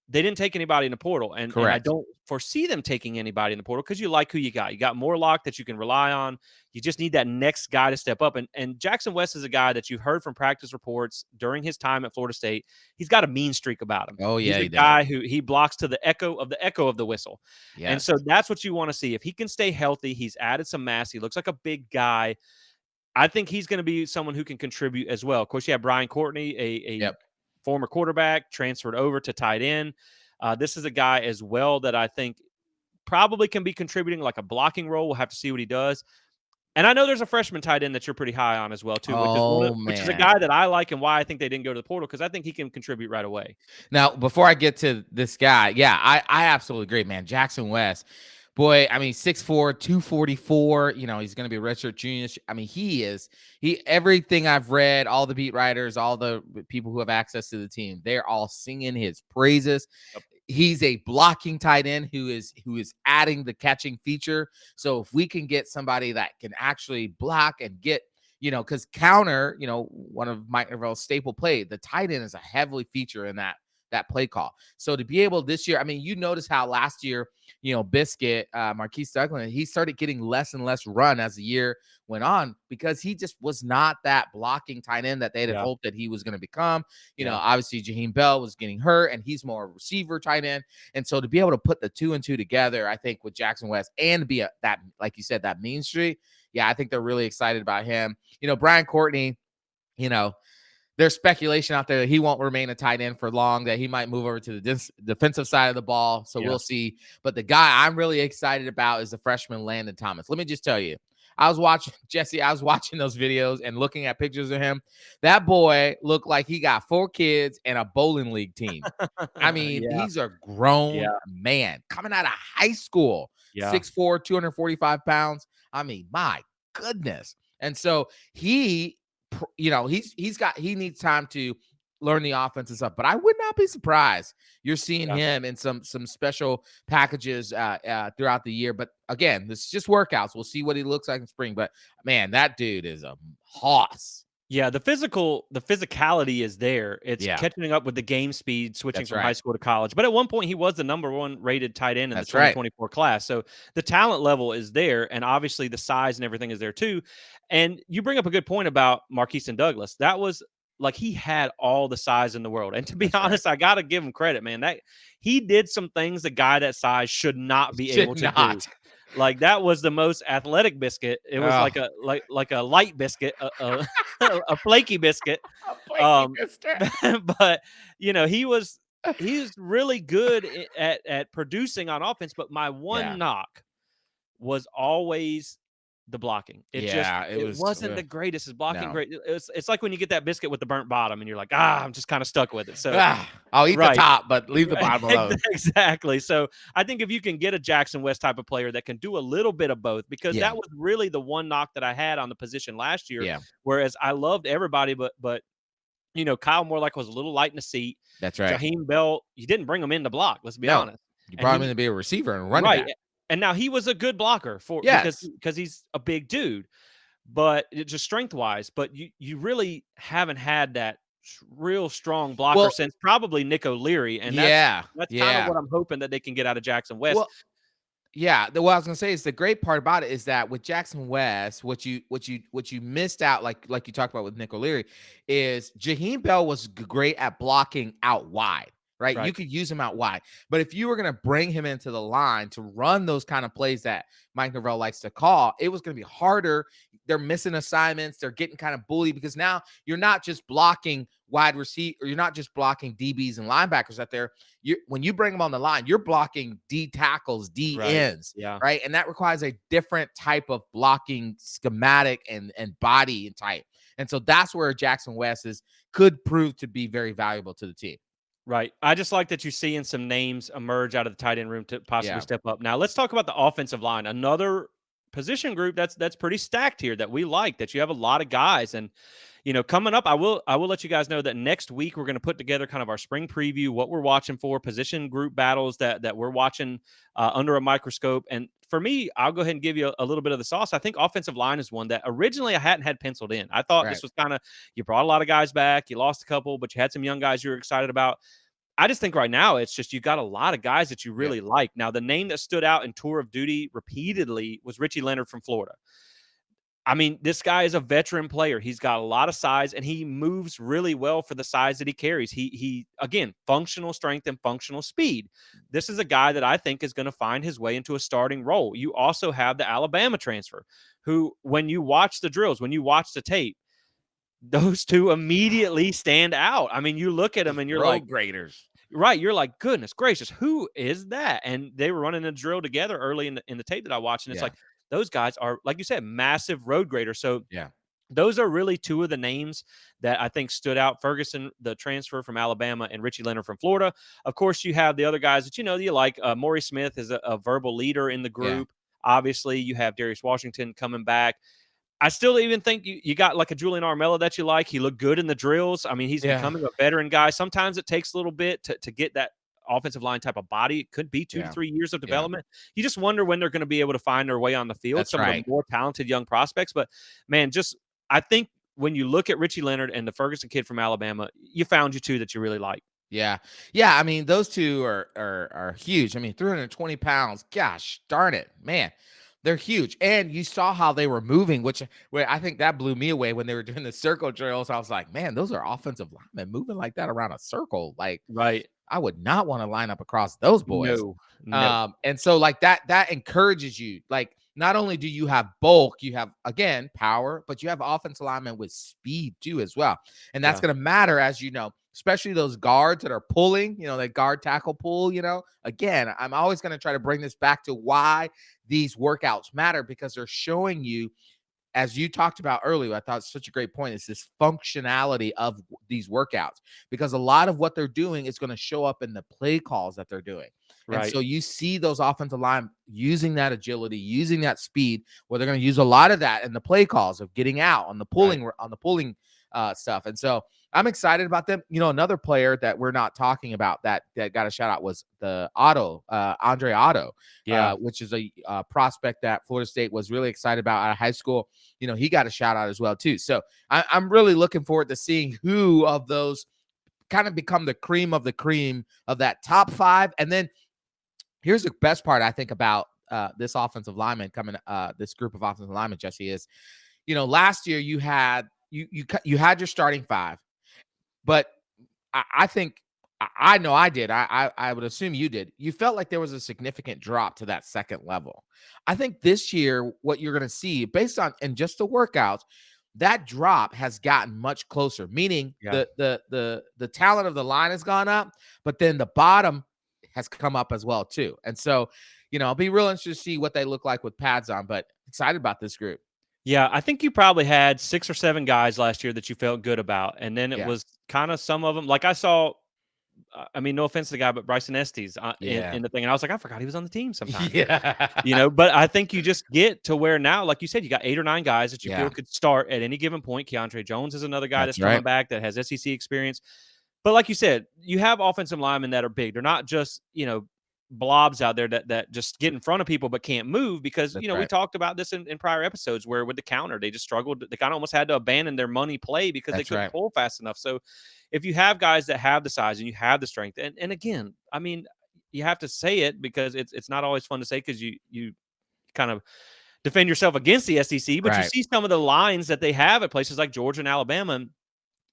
Speaker 1: they didn't take anybody in the portal, and I
Speaker 2: Correct.
Speaker 1: don't foresee them taking anybody in the portal because you like who you got. You got Morlock that you can rely on. You just need that next guy to step up. And Jackson West is a guy that you've heard from practice reports during his time at Florida State. He's got a mean streak about him.
Speaker 2: Oh
Speaker 1: He's
Speaker 2: yeah,
Speaker 1: a
Speaker 2: he does.
Speaker 1: guy who he blocks to the echo of the whistle. And
Speaker 2: Yes.
Speaker 1: so that's what you want to see. If he can stay healthy, he's added some mass. He looks like a big guy. I think he's going to be someone who can contribute as well. Of course, you have Brian Courtney, a
Speaker 2: Yep.
Speaker 1: former quarterback, transferred over to tight end. This is a guy as well that I think probably can be contributing like a blocking role. We'll have to see what he does. And I know there's a freshman tight end that you're pretty high on as well too,
Speaker 2: Oh
Speaker 1: which is a
Speaker 2: man.
Speaker 1: guy that I like and why I think they didn't go to the portal because I think he can contribute right away.
Speaker 2: Now, before I get to this guy, yeah, I absolutely agree, man. Jackson West, boy, I mean, 6'4", 244. He's going to be a redshirt junior. I mean, everything I've read, all the beat writers, all the people who have access to the team, they're all singing his praises.
Speaker 1: Yep.
Speaker 2: He's a blocking tight end who is adding the catching feature. So if we can get somebody that can actually block and get, because counter, one of Mike Norvell's staple play, the tight end is a heavily feature in that play call. So to be able this year, I mean, you notice how last year, Biscuit, Marquise Douglas, he started getting less and less run as the year went on because he just was not that blocking tight end that they had
Speaker 1: Yeah.
Speaker 2: hoped that he was going to become.
Speaker 1: Yeah.
Speaker 2: Obviously Jaheim Bell was getting hurt and he's more a receiver tight end. And so to be able to put the two and two together, I think with Jackson West and be that, like you said, that mean streak, yeah, I think they're really excited about him. Brian Courtney, you know, there's speculation out there that he won't remain a tight end for long, that he might move over to the defensive side of the ball. So
Speaker 1: Yeah.
Speaker 2: we'll see. But the guy I'm really excited about is the freshman Landon Thomas. Let me just tell you, I was watching Jesse. I was watching those videos and looking at pictures of him. That boy looked like he got 4 kids and a bowling league team. I mean,
Speaker 1: Yeah.
Speaker 2: he's a grown
Speaker 1: Yeah.
Speaker 2: man coming out of high school,
Speaker 1: Yeah.
Speaker 2: 6'4", 245 pounds. I mean, my goodness. And so he needs time to learn the offense and stuff. But I would not be surprised you're seeing
Speaker 1: Yeah.
Speaker 2: him in some special packages throughout the year. But again, this is just workouts. We'll see what he looks like in spring. But man, that dude is a hoss.
Speaker 1: Yeah, the physicality is there. It's
Speaker 2: Yeah,
Speaker 1: catching up with the game speed, switching
Speaker 2: that's
Speaker 1: from high
Speaker 2: right.
Speaker 1: school to college. But at one point, he was the number one rated tight end in the
Speaker 2: That's right.
Speaker 1: 2024 class. So the talent level is there, and obviously the size and everything is there too. And you bring up a good point about Marquise and Douglas. That was like he had all the size in the world. And to be
Speaker 2: That's right.
Speaker 1: honest, I got to give him credit, man. That he did some things a guy that size should not be able
Speaker 2: Should
Speaker 1: to do.
Speaker 2: not.
Speaker 1: Like that was the most athletic biscuit. It was
Speaker 2: Oh,
Speaker 1: like a light biscuit, a flaky biscuit.
Speaker 2: a flaky
Speaker 1: Um,
Speaker 2: mister.
Speaker 1: but he was really good at producing on offense. But my one
Speaker 2: Yeah.
Speaker 1: knock was always the blocking.
Speaker 2: Yeah, it
Speaker 1: It
Speaker 2: was
Speaker 1: wasn't the greatest. His blocking
Speaker 2: no.
Speaker 1: great. It's like when you get that biscuit with the burnt bottom, and you're like, I'm just kind of stuck with it. So
Speaker 2: I'll eat the
Speaker 1: right.
Speaker 2: top, but leave the
Speaker 1: Right,
Speaker 2: bottom alone.
Speaker 1: exactly. So I think if you can get a Jackson West type of player that can do a little bit of both, because
Speaker 2: Yeah.
Speaker 1: that was really the one knock that I had on the position last year.
Speaker 2: Yeah,
Speaker 1: Whereas I loved everybody, but Kyle Morlock was a little light in the seat.
Speaker 2: that's right.
Speaker 1: Jaheim Bell, you didn't bring him in to block. Let's be
Speaker 2: No,
Speaker 1: honest.
Speaker 2: you
Speaker 1: And
Speaker 2: brought him in
Speaker 1: he
Speaker 2: to be a receiver and running
Speaker 1: right,
Speaker 2: back.
Speaker 1: and now he was a good blocker for because
Speaker 2: Yes.
Speaker 1: because he's a big dude, but it just strength wise. But you really haven't had that real strong blocker
Speaker 2: Well,
Speaker 1: since probably Nick O'Leary, and that's
Speaker 2: yeah,
Speaker 1: that's kind of
Speaker 2: yeah.
Speaker 1: what I'm hoping that they can get out of Jackson West.
Speaker 2: Well, yeah, what I was gonna say is the great part about it is that with Jackson West, what you missed out, like you talked about with Nick O'Leary, is Jaheim Bell was great at blocking out wide, right? You
Speaker 1: Right,
Speaker 2: could use him out wide, but if you were gonna bring him into the line to run those kind of plays that Mike Norvell likes to call, it was gonna be harder. They're missing assignments. They're getting kind of bullied because now you're not just blocking wide receiver, or you're not just blocking DBs and linebackers out there. When you bring them on the line, you're blocking D tackles, D
Speaker 1: right.
Speaker 2: ends,
Speaker 1: Yeah.
Speaker 2: right? And that requires a different type of blocking schematic and body and type. And so that's where Jackson West could prove to be very valuable to the team.
Speaker 1: Right. I just like that you're seeing some names emerge out of the tight end room to possibly
Speaker 2: Yeah,
Speaker 1: step up. Now let's talk about the offensive line. Another position group that's pretty stacked here that we like, that you have a lot of guys. And coming up, I will let you guys know that next week we're going to put together kind of our spring preview, what we're watching for, position group battles that we're watching under a microscope. And for me, I'll go ahead and give you a little bit of the sauce. I think offensive line is one that originally I hadn't had penciled in. I thought
Speaker 2: right.
Speaker 1: this was kind of, you brought a lot of guys back, you lost a couple, but you had some young guys you were excited about. I just think right now it's just you got a lot of guys that you
Speaker 2: Yeah,
Speaker 1: really like. Now, the name that stood out in tour of duty repeatedly was Richie Leonard from Florida. I mean, this guy is a veteran player. He's got a lot of size and he moves really well for the size that he carries. He again, functional strength and functional speed. This is a guy that I think is going to find his way into a starting role. You also have the Alabama transfer, who, when you watch the drills, when you watch the tape, those two immediately stand out. I mean, you look at them
Speaker 2: those
Speaker 1: and you're like,
Speaker 2: road graders.
Speaker 1: right, you're like, goodness gracious, who is that? And they were running a drill together early in the tape that I watched, and it's
Speaker 2: Yeah,
Speaker 1: like those guys are, like you said, massive road graders. So
Speaker 2: yeah,
Speaker 1: those are really two of the names that I think stood out. Ferguson, the transfer from Alabama, and Richie Leonard from Florida. Of course, you have the other guys that you like. Maury Smith is a verbal leader in the
Speaker 2: yeah,
Speaker 1: group. Obviously, you have Darius Washington coming back. I still even think you got like a Julian Armella that you like. He looked good in the drills. I mean, he's
Speaker 2: yeah,
Speaker 1: becoming a veteran guy. Sometimes it takes a little bit to get that offensive line type of body. It could be 2 to
Speaker 2: yeah,
Speaker 1: 3 years of
Speaker 2: yeah.
Speaker 1: development. You just wonder when they're going to be able to find their way on the field,
Speaker 2: That's
Speaker 1: some of the
Speaker 2: right.
Speaker 1: more talented young prospects. But man, just I think when you look at Richie Leonard and the Ferguson kid from Alabama, you found you two that you really like.
Speaker 2: Yeah. Yeah. I mean, those two are huge. I mean, 320 pounds. Gosh darn it, man. They're huge. And you saw how they were moving, where I think that blew me away when they were doing the circle drills. I was like, man, those are offensive linemen moving like that around a circle. Like,
Speaker 1: Right.
Speaker 2: I would not want to line up across those boys.
Speaker 1: No, no.
Speaker 2: And so like that encourages you. Like, not only do you have bulk, you have, again, power, but you have offensive linemen with speed too as well. And that's
Speaker 1: Yeah,
Speaker 2: going to matter, as you know, especially those guards that are pulling, that guard tackle pull. Again, I'm always going to try to bring this back to why these workouts matter, because they're showing you, as you talked about earlier, I thought it's such a great point. It's this functionality of these workouts, because a lot of what they're doing is going to show up in the play calls that they're doing. And
Speaker 1: right,
Speaker 2: so you see those offensive line using that agility, using that speed, where they're going to use a lot of that in the play calls of getting out
Speaker 1: right.
Speaker 2: on the pulling stuff. And so I'm excited about them. Another player that we're not talking about that got a shout out was the Andre Otto,
Speaker 1: Yeah.
Speaker 2: which is a prospect that Florida State was really excited about out of high school. He got a shout out as well too. So I'm really looking forward to seeing who of those kind of become the cream of that top five. And then here's the best part, I think, about this offensive lineman coming, this group of offensive linemen, Jesse, is, last year you had you had your starting five, but I think I know I did. I would assume you did. You felt like there was a significant drop to that second level. I think this year, what you're going to see, based on and just the workouts, that drop has gotten much closer. Meaning
Speaker 1: Yeah.
Speaker 2: the talent of the line has gone up, but then the bottom has come up as well too. And so, I'll be real interested to see what they look like with pads on. But excited about this group.
Speaker 1: Yeah, I think you probably had 6 or 7 guys last year that you felt good about, and then it
Speaker 2: Yeah,
Speaker 1: was kinda some of them like I saw, I mean, no offense to the guy, but Bryson Estes,
Speaker 2: yeah,
Speaker 1: in the thing, and I was like, "I forgot he was on the team sometimes."
Speaker 2: yeah,
Speaker 1: But I think you just get to where now, like you said, you got 8 or 9 guys that you
Speaker 2: yeah.
Speaker 1: feel could start at any given point. Keontae Jones is another guy that's
Speaker 2: That's
Speaker 1: coming
Speaker 2: right.
Speaker 1: back that has SEC experience. But like you said, you have offensive linemen that are big. They're not just, blobs out there that just get in front of people but can't move because,
Speaker 2: That's
Speaker 1: we
Speaker 2: right.
Speaker 1: talked about this in prior episodes where with the counter, they just struggled. They kind of almost had to abandon their money play because they
Speaker 2: That's
Speaker 1: couldn't
Speaker 2: right.
Speaker 1: pull fast enough. So if you have guys that have the size and you have the strength, and again, I mean, you have to say it because it's not always fun to say because you kind of defend yourself against the SEC, but you
Speaker 2: Right.
Speaker 1: see some of the lines that they have at places like Georgia and Alabama,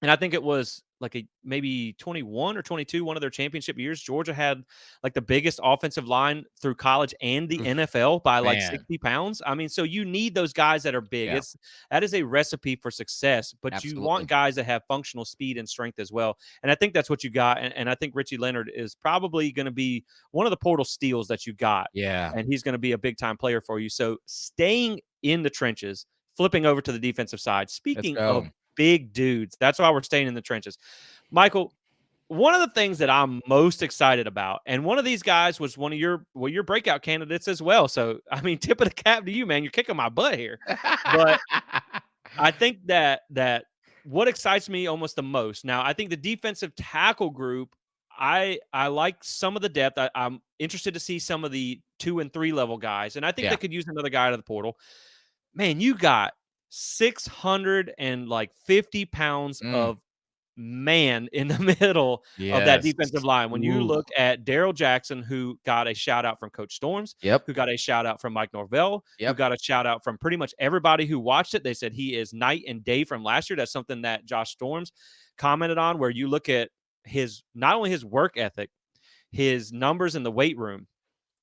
Speaker 1: and I think it was like maybe 21 or 22, one of their championship years. Georgia had like the biggest offensive line through college and the
Speaker 2: Oof,
Speaker 1: NFL by like
Speaker 2: man.
Speaker 1: 60 pounds. I mean, so you need those guys that are big.
Speaker 2: Yeah,
Speaker 1: That is a recipe for success, but you want
Speaker 2: absolutely.
Speaker 1: guys that have functional speed and strength as well. And I think that's what you got. And I think Richie Leonard is probably going to be one of the portal steals that you got.
Speaker 2: Yeah.
Speaker 1: And he's going to be a big time player for you. So staying in the trenches, flipping over to the defensive side.
Speaker 2: Let's
Speaker 1: Speaking
Speaker 2: go.
Speaker 1: of big dudes. That's why we're staying in the trenches. Michael, one of the things that I'm most excited about, and one of these guys was one of your breakout candidates as well. So I mean, tip of the cap to you, man. You're kicking my butt here. But I think that what excites me almost the most. Now, I think the defensive tackle group, I like some of the depth. I'm interested to see some of the 2 and 3 level guys, and I think they
Speaker 2: Yeah.
Speaker 1: could use another guy out of the portal. Man, you got 600 and like 50 pounds
Speaker 2: Mm,
Speaker 1: of man in the middle of that
Speaker 2: yes.
Speaker 1: defensive line. When you
Speaker 2: Ooh.
Speaker 1: look at Daryl Jackson, who got a shout out from Coach Storms,
Speaker 2: Yep.
Speaker 1: who got a shout out from Mike Norvell, who
Speaker 2: Yep.
Speaker 1: got a shout out from pretty much everybody who watched it. They said he is night and day from last year. That's something that Josh Storms commented on, where you look at his not only his work ethic, his numbers in the weight room,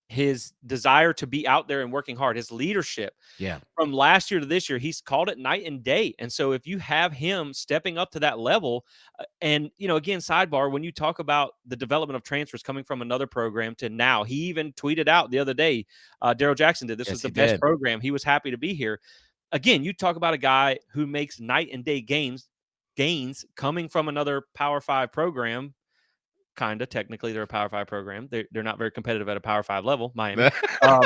Speaker 1: his desire to be out there and working hard, his leadership
Speaker 2: Yeah.
Speaker 1: from last year to this year, he's called it night and day. And so if you have him stepping up to that level, and again, sidebar, when you talk about the development of transfers coming from another program to now, he even tweeted out the other day, Daryl Jackson did, this was
Speaker 2: Yes,
Speaker 1: the
Speaker 2: he
Speaker 1: best
Speaker 2: did.
Speaker 1: program. He was happy to be here. Again, you talk about a guy who makes night and day gains coming from another Power Five program. Kinda, technically, they're a Power 5 program. They're not very competitive at a Power 5 level, Miami. Um,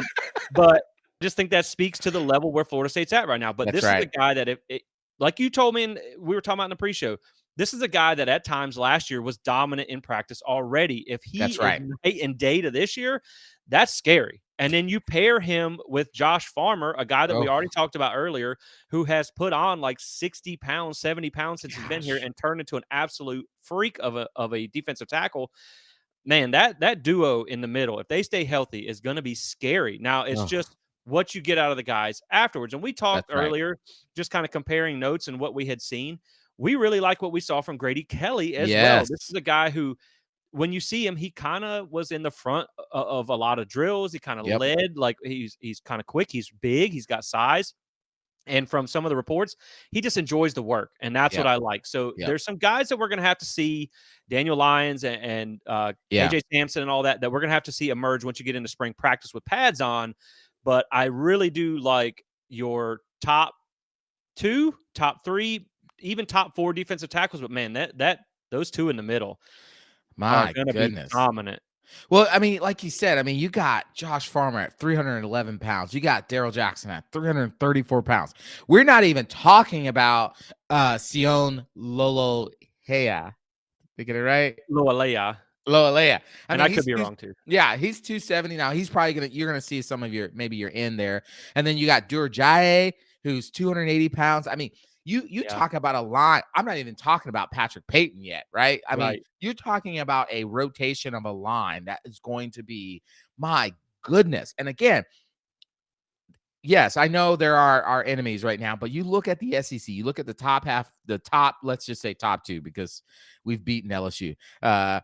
Speaker 1: but I just think that speaks to the level where Florida State's at right now. But
Speaker 2: That's
Speaker 1: this is a
Speaker 2: right.
Speaker 1: guy that if it like you told me and we were talking about in the pre-show, this is a guy that at times last year was dominant in practice already. If he
Speaker 2: That's
Speaker 1: is
Speaker 2: right.
Speaker 1: night and day to this year, that's scary. And then you pair him with Josh Farmer, a guy that we
Speaker 2: Oh,
Speaker 1: already talked about earlier, who has put on like 60 pounds, 70 pounds since he's been here
Speaker 2: gosh.
Speaker 1: and turned into an absolute freak of a defensive tackle. Man, that duo in the middle, if they stay healthy, is gonna be scary. Now, it's
Speaker 2: Oh,
Speaker 1: just what you get out of the guys afterwards, and we talked
Speaker 2: that's right.
Speaker 1: earlier, just kinda comparing notes and what we had seen. We really like what we saw from Grady Kelly as well. This
Speaker 2: Yes.
Speaker 1: is a guy who when you see him, he kind of was in the front of a lot of drills. He kind of
Speaker 2: Yep.
Speaker 1: led, like he's kind of quick. He's big. He's got size. And from some of the reports, he just enjoys the work, and that's what
Speaker 2: Yep.
Speaker 1: I like. So
Speaker 2: Yep.
Speaker 1: there's some guys that we're going to have to see, Daniel Lyons and
Speaker 2: Yeah.
Speaker 1: KJ Sampson and all that, that we're going to have to see emerge once you get into spring practice with pads on. But I really do like your top two, top three, even top four defensive tackles. But man, that those two in the middle are
Speaker 2: My
Speaker 1: going to be
Speaker 2: goodness.
Speaker 1: dominant.
Speaker 2: Well, I mean, like you said, I mean, you got Josh Farmer at 311 pounds. You got Daryl Jackson at 334 pounds. We're not even talking about Sion Lolo Hea. Did I get it right?
Speaker 1: Loalea,
Speaker 2: Loalea. I
Speaker 1: and
Speaker 2: mean,
Speaker 1: I could be wrong too.
Speaker 2: yeah, he's 270 now. He's probably you're gonna see some of your maybe you're in there. And then you got Durjaye, who's 280 pounds. I mean, you
Speaker 1: Yeah,
Speaker 2: talk about a line. I'm not even talking about Patrick Payton yet, right? I mean,
Speaker 1: right.
Speaker 2: you're talking about a rotation of a line that is going to be my goodness. And again, yes, I know there are our enemies right now, but you look at the SEC, you look at the top half, the top, let's just say top two, because we've beaten LSU. But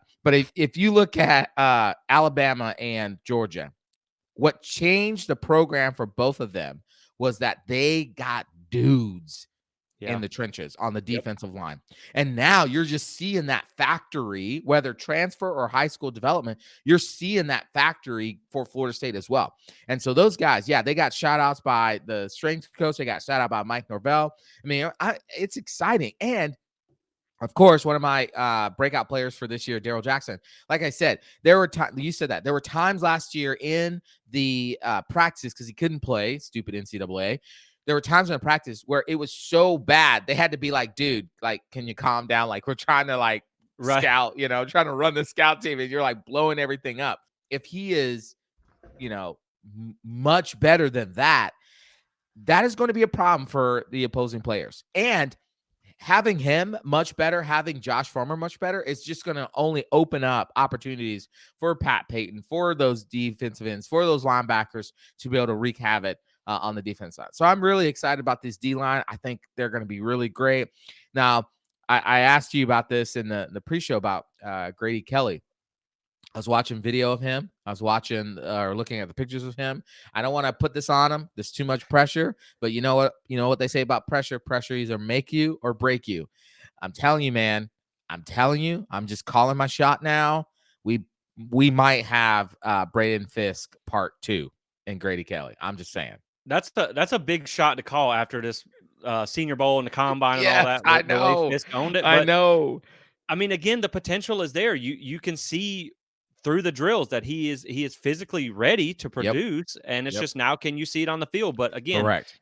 Speaker 2: if you look at Alabama and Georgia, what changed the program for both of them was that they got dudes in
Speaker 1: Yeah.
Speaker 2: the trenches on the
Speaker 1: Yep.
Speaker 2: defensive line. And now you're just seeing that factory, whether transfer or high school development, you're seeing that factory for Florida State as well. And so those guys, yeah, they got shout outs by the strength coach. They got shout out by Mike Norvell. I mean, it's exciting. And of course, one of my breakout players for this year, Daryl Jackson. Like I said, there were times you said that there were times last year in the practices because he couldn't play. Stupid NCAA. There were times in practice where it was so bad they had to be like, "Dude, like, can you calm down? Like, we're trying to like
Speaker 1: Right.
Speaker 2: scout, trying to run the scout team, and you're like blowing everything up." If he is, much better than that, that is going to be a problem for the opposing players. And having him much better, having Josh Farmer much better, is just going to only open up opportunities for Pat Payton, for those defensive ends, for those linebackers to be able to wreak havoc on the defense side. So I'm really excited about this D line. I think they're going to be really great. Now, I asked you about this in the pre-show about Grady Kelly. I was watching video of him. I was watching or looking at the pictures of him. I don't want to put this on him. There's too much pressure. But you know what? You know what they say about pressure? Pressure either make you or break you. I'm telling you, man. I'm telling you. I'm just calling my shot now. We might have Braden Fisk part 2 and Grady Kelly. I'm just saying.
Speaker 1: That's a big shot to call after this Senior Bowl and the combine and all
Speaker 2: Yes,
Speaker 1: that.
Speaker 2: I
Speaker 1: The way
Speaker 2: know.
Speaker 1: Fisk owned it,
Speaker 2: I
Speaker 1: but
Speaker 2: know.
Speaker 1: I mean, again, the potential is there. You can see through the drills that he is physically ready to
Speaker 2: Yep.
Speaker 1: produce, and it's
Speaker 2: Yep.
Speaker 1: just now can you see it on the field? But again,
Speaker 2: Correct.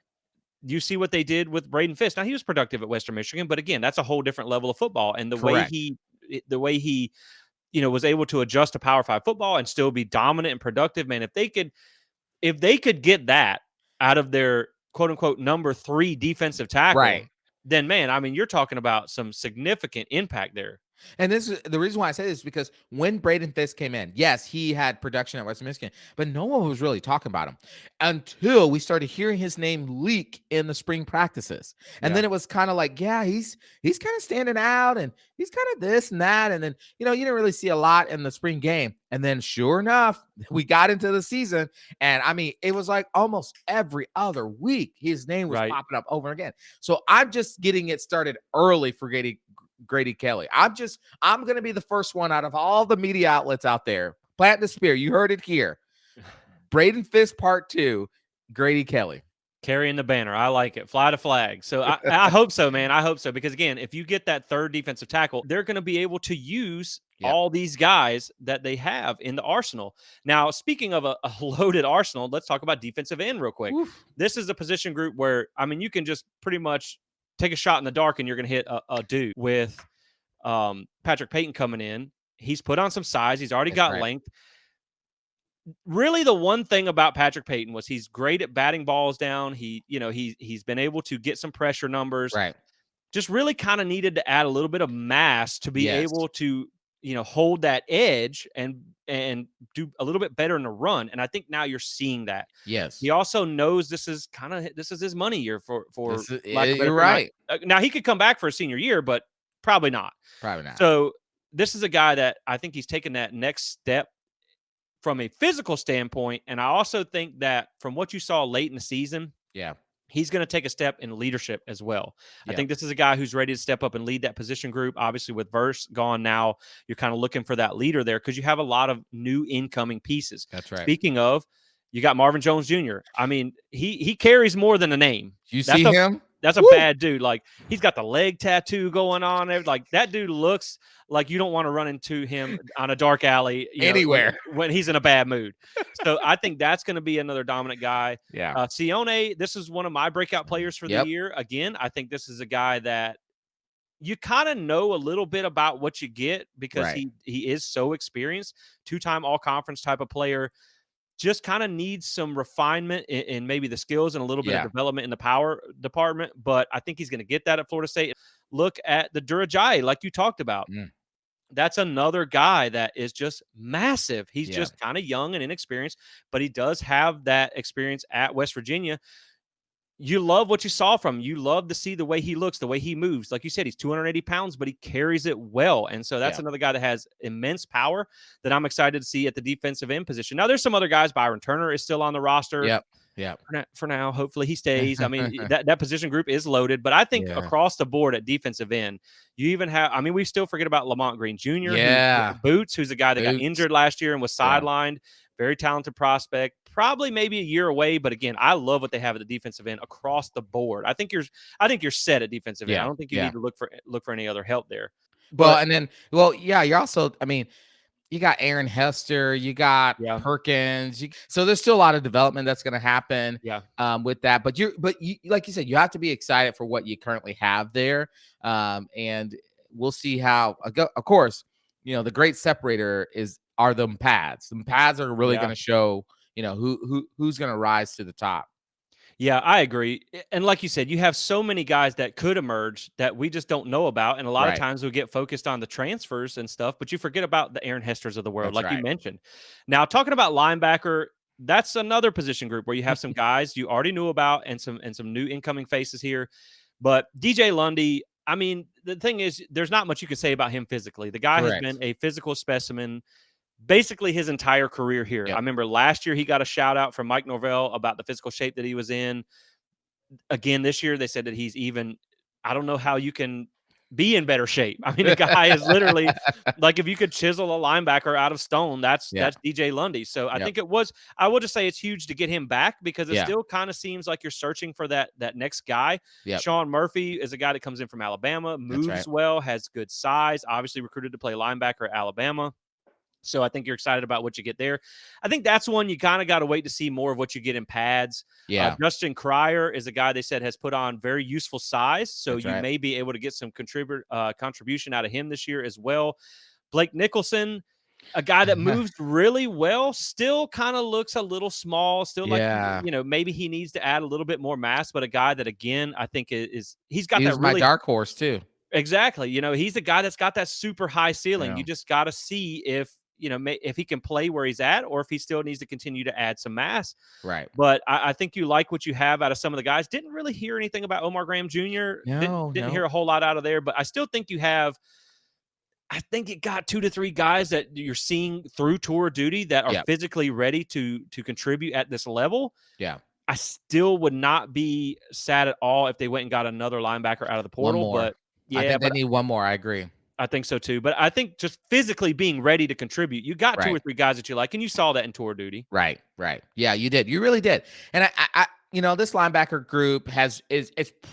Speaker 1: you see what they did with Braden Fisk. Now he was productive at Western Michigan, but again, that's a whole different level of football. And
Speaker 2: Correct.
Speaker 1: the way he was able to adjust to Power Five football and still be dominant and productive, man. If they could get that out of their quote unquote number 3 defensive tackle,
Speaker 2: Right.
Speaker 1: then man, I mean, you're talking about some significant impact there.
Speaker 2: And this is the reason why I say this, because when Braden Fisk came in, yes, he had production at Western Michigan, but no one was really talking about him until we started hearing his name leak in the spring practices. And
Speaker 1: Yeah.
Speaker 2: then it was kind of like, yeah, he's kind of standing out and he's kind of this and that. And then, you didn't really see a lot in the spring game. And then sure enough, we got into the season. And I mean, it was like almost every other week, his name was
Speaker 1: Right.
Speaker 2: popping up over and again. So I'm just getting it started early for Grady Kelly. I'm going to be the first one out of all the media outlets out there. Plant the spear. You heard it here. Braden Fisk part 2, Grady Kelly.
Speaker 1: Carrying the banner. I like it. Fly to flag. So I hope so, man. I hope so. Because again, if you get that third defensive tackle, they're going to be able to use
Speaker 2: Yep.
Speaker 1: all these guys that they have in the arsenal. Now, speaking of a loaded arsenal, let's talk about defensive end real quick.
Speaker 2: Oof.
Speaker 1: This is a position group where, I mean, you can just pretty much take a shot in the dark and you're going to hit a dude. With Patrick Payton coming in, he's put on some size. He's already
Speaker 2: That's
Speaker 1: got
Speaker 2: right.
Speaker 1: length. Really, the one thing about Patrick Payton was he's great at batting balls down. He's been able to get some pressure numbers.
Speaker 2: Right.
Speaker 1: Just really kind of needed to add a little bit of mass to be
Speaker 2: Yes.
Speaker 1: able to hold that edge and do a little bit better in the run. And I think now you're seeing that.
Speaker 2: Yes.
Speaker 1: He also knows this is his money year for lack of better
Speaker 2: You're
Speaker 1: term.
Speaker 2: right.
Speaker 1: Now he could come back for a senior year, but probably not.
Speaker 2: Probably not.
Speaker 1: So this is a guy that I think he's taken that next step from a physical standpoint. And I also think that from what you saw late in the season,
Speaker 2: Yeah.
Speaker 1: he's going to take a step in leadership as well. I
Speaker 2: Yep.
Speaker 1: think this is a guy who's ready to step up and lead that position group. Obviously, with Verse gone now, you're kind of looking for that leader there because you have a lot of new incoming pieces.
Speaker 2: That's right.
Speaker 1: Speaking of, you got Marvin Jones Jr. I mean, he carries more than a name.
Speaker 2: You
Speaker 1: That's
Speaker 2: see
Speaker 1: a
Speaker 2: him?
Speaker 1: that's a
Speaker 2: Woo!
Speaker 1: bad dude. Like he's got the leg tattoo going on. Like that dude looks like you don't want to run into him on a dark alley.
Speaker 2: Anywhere.
Speaker 1: When he's in a bad mood. So I think that's going to be another dominant guy.
Speaker 2: Yeah.
Speaker 1: Sione, this is one of my breakout players for the
Speaker 2: Yep.
Speaker 1: year. Again, I think this is a guy that you kind of know a little bit about what you get because
Speaker 2: Right.
Speaker 1: he is so experienced, two-time all-conference type of player. Just kind of needs some refinement in maybe the skills and a little bit of
Speaker 2: Yeah.
Speaker 1: development in the power department. But I think he's going to get that at Florida State. Look at the Durajai, like you talked about.
Speaker 2: Mm.
Speaker 1: That's another guy that is just massive. He's
Speaker 2: Yeah.
Speaker 1: just kind of young and inexperienced, but he does have that experience at West Virginia. You love what you saw from him. You love to see the way he looks, the way he moves. Like you said, he's 280 pounds, but he carries it well. And so that's
Speaker 2: Yeah.
Speaker 1: another guy that has immense power that I'm excited to see at the defensive end position. Now, there's some other guys. Byron Turner is still on the roster
Speaker 2: Yep. Yep.
Speaker 1: for now. Hopefully he stays. I mean, that position group is loaded, but I think
Speaker 2: Yeah.
Speaker 1: across the board at defensive end, you even have, I mean, we still forget about Lamont Green Jr., who's
Speaker 2: Yeah.
Speaker 1: Boots, who's a guy that got
Speaker 2: Boots.
Speaker 1: injured last year and was
Speaker 2: Yeah.
Speaker 1: sidelined. Very talented prospect, probably maybe a year away, but again, I love what they have at the defensive end across the board. I think you're set at defensive end. I
Speaker 2: Yeah.
Speaker 1: don't think you
Speaker 2: Yeah.
Speaker 1: need to look for any other help there.
Speaker 2: Well,
Speaker 1: But
Speaker 2: and then, well, yeah, you're also, I mean, you got Aaron Hester, you got
Speaker 1: yeah,
Speaker 2: Perkins. So there's still a lot of development that's going to happen
Speaker 1: yeah,
Speaker 2: with that. But you, like you said, you have to be excited for what you currently have there. And we'll see how, of course, the great separator are them pads. Some pads are really
Speaker 1: yeah.
Speaker 2: going to show, who's going to rise to the top.
Speaker 1: Yeah, I agree. And like you said, you have so many guys that could emerge that we just don't know about. And a lot of
Speaker 2: Right.
Speaker 1: times we get focused on the transfers and stuff, but you forget about the Aaron Hesters of the world,
Speaker 2: That's
Speaker 1: like you
Speaker 2: right.
Speaker 1: mentioned. Now, talking about linebacker, that's another position group where you have some guys you already knew about and some new incoming faces here. But DJ Lundy, I mean, the thing is, there's not much you can say about him physically. The guy has been
Speaker 2: Correct.
Speaker 1: a physical specimen basically his entire career here. I
Speaker 2: Yep.
Speaker 1: remember last year he got a shout out from Mike Norvell about the physical shape that he was in. Again, this year they said that he's even, I don't know how you can be in better shape. I mean, the guy is literally like if you could chisel a linebacker out of stone, that's
Speaker 2: Yeah.
Speaker 1: DJ Lundy. So I
Speaker 2: Yep.
Speaker 1: think I will just say it's huge to get him back because it
Speaker 2: Yeah.
Speaker 1: still kind of seems like you're searching for that next guy.
Speaker 2: Yep.
Speaker 1: Sean Murphy is a guy that comes in from Alabama,
Speaker 2: That's right.
Speaker 1: moves well, has good size, obviously recruited to play linebacker at Alabama. So I think you're excited about what you get there. I think that's one you kind of got to wait to see more of what you get in pads.
Speaker 2: Yeah.
Speaker 1: Justin Cryer is a guy they said has put on very useful size, so
Speaker 2: That's
Speaker 1: you
Speaker 2: right.
Speaker 1: may be able to get some contribution out of him this year as well. Blake Nicholson, a guy that moves really well, still kind of looks a little small, still like
Speaker 2: Yeah.
Speaker 1: maybe he needs to add a little bit more mass, but a guy that again I think is he's got
Speaker 2: He
Speaker 1: that
Speaker 2: was my
Speaker 1: really
Speaker 2: dark horse too.
Speaker 1: exactly. He's the guy that's got that super high ceiling.
Speaker 2: Yeah.
Speaker 1: You just got to see if if he can play where he's at, or if he still needs to continue to add some mass.
Speaker 2: Right.
Speaker 1: But I think you like what you have out of some of the guys. Didn't really hear anything about Omar Graham Jr.
Speaker 2: No,
Speaker 1: Didn't hear
Speaker 2: no.
Speaker 1: a whole lot out of there. But I still think you have. I think it got 2 to 3 guys that you're seeing through tour duty that are
Speaker 2: Yeah.
Speaker 1: physically ready to contribute at this level.
Speaker 2: Yeah.
Speaker 1: I still would not be sad at all if they went and got another linebacker out of the
Speaker 2: One
Speaker 1: portal.
Speaker 2: more.
Speaker 1: But
Speaker 2: I
Speaker 1: yeah,
Speaker 2: think they
Speaker 1: but
Speaker 2: need one more. I agree.
Speaker 1: I think so too. But I think just physically being ready to contribute, you got 2 or
Speaker 2: Right.
Speaker 1: 3 guys that you like, and you saw that in tour duty.
Speaker 2: Right. Right. Yeah, you did. You really did. And this linebacker group is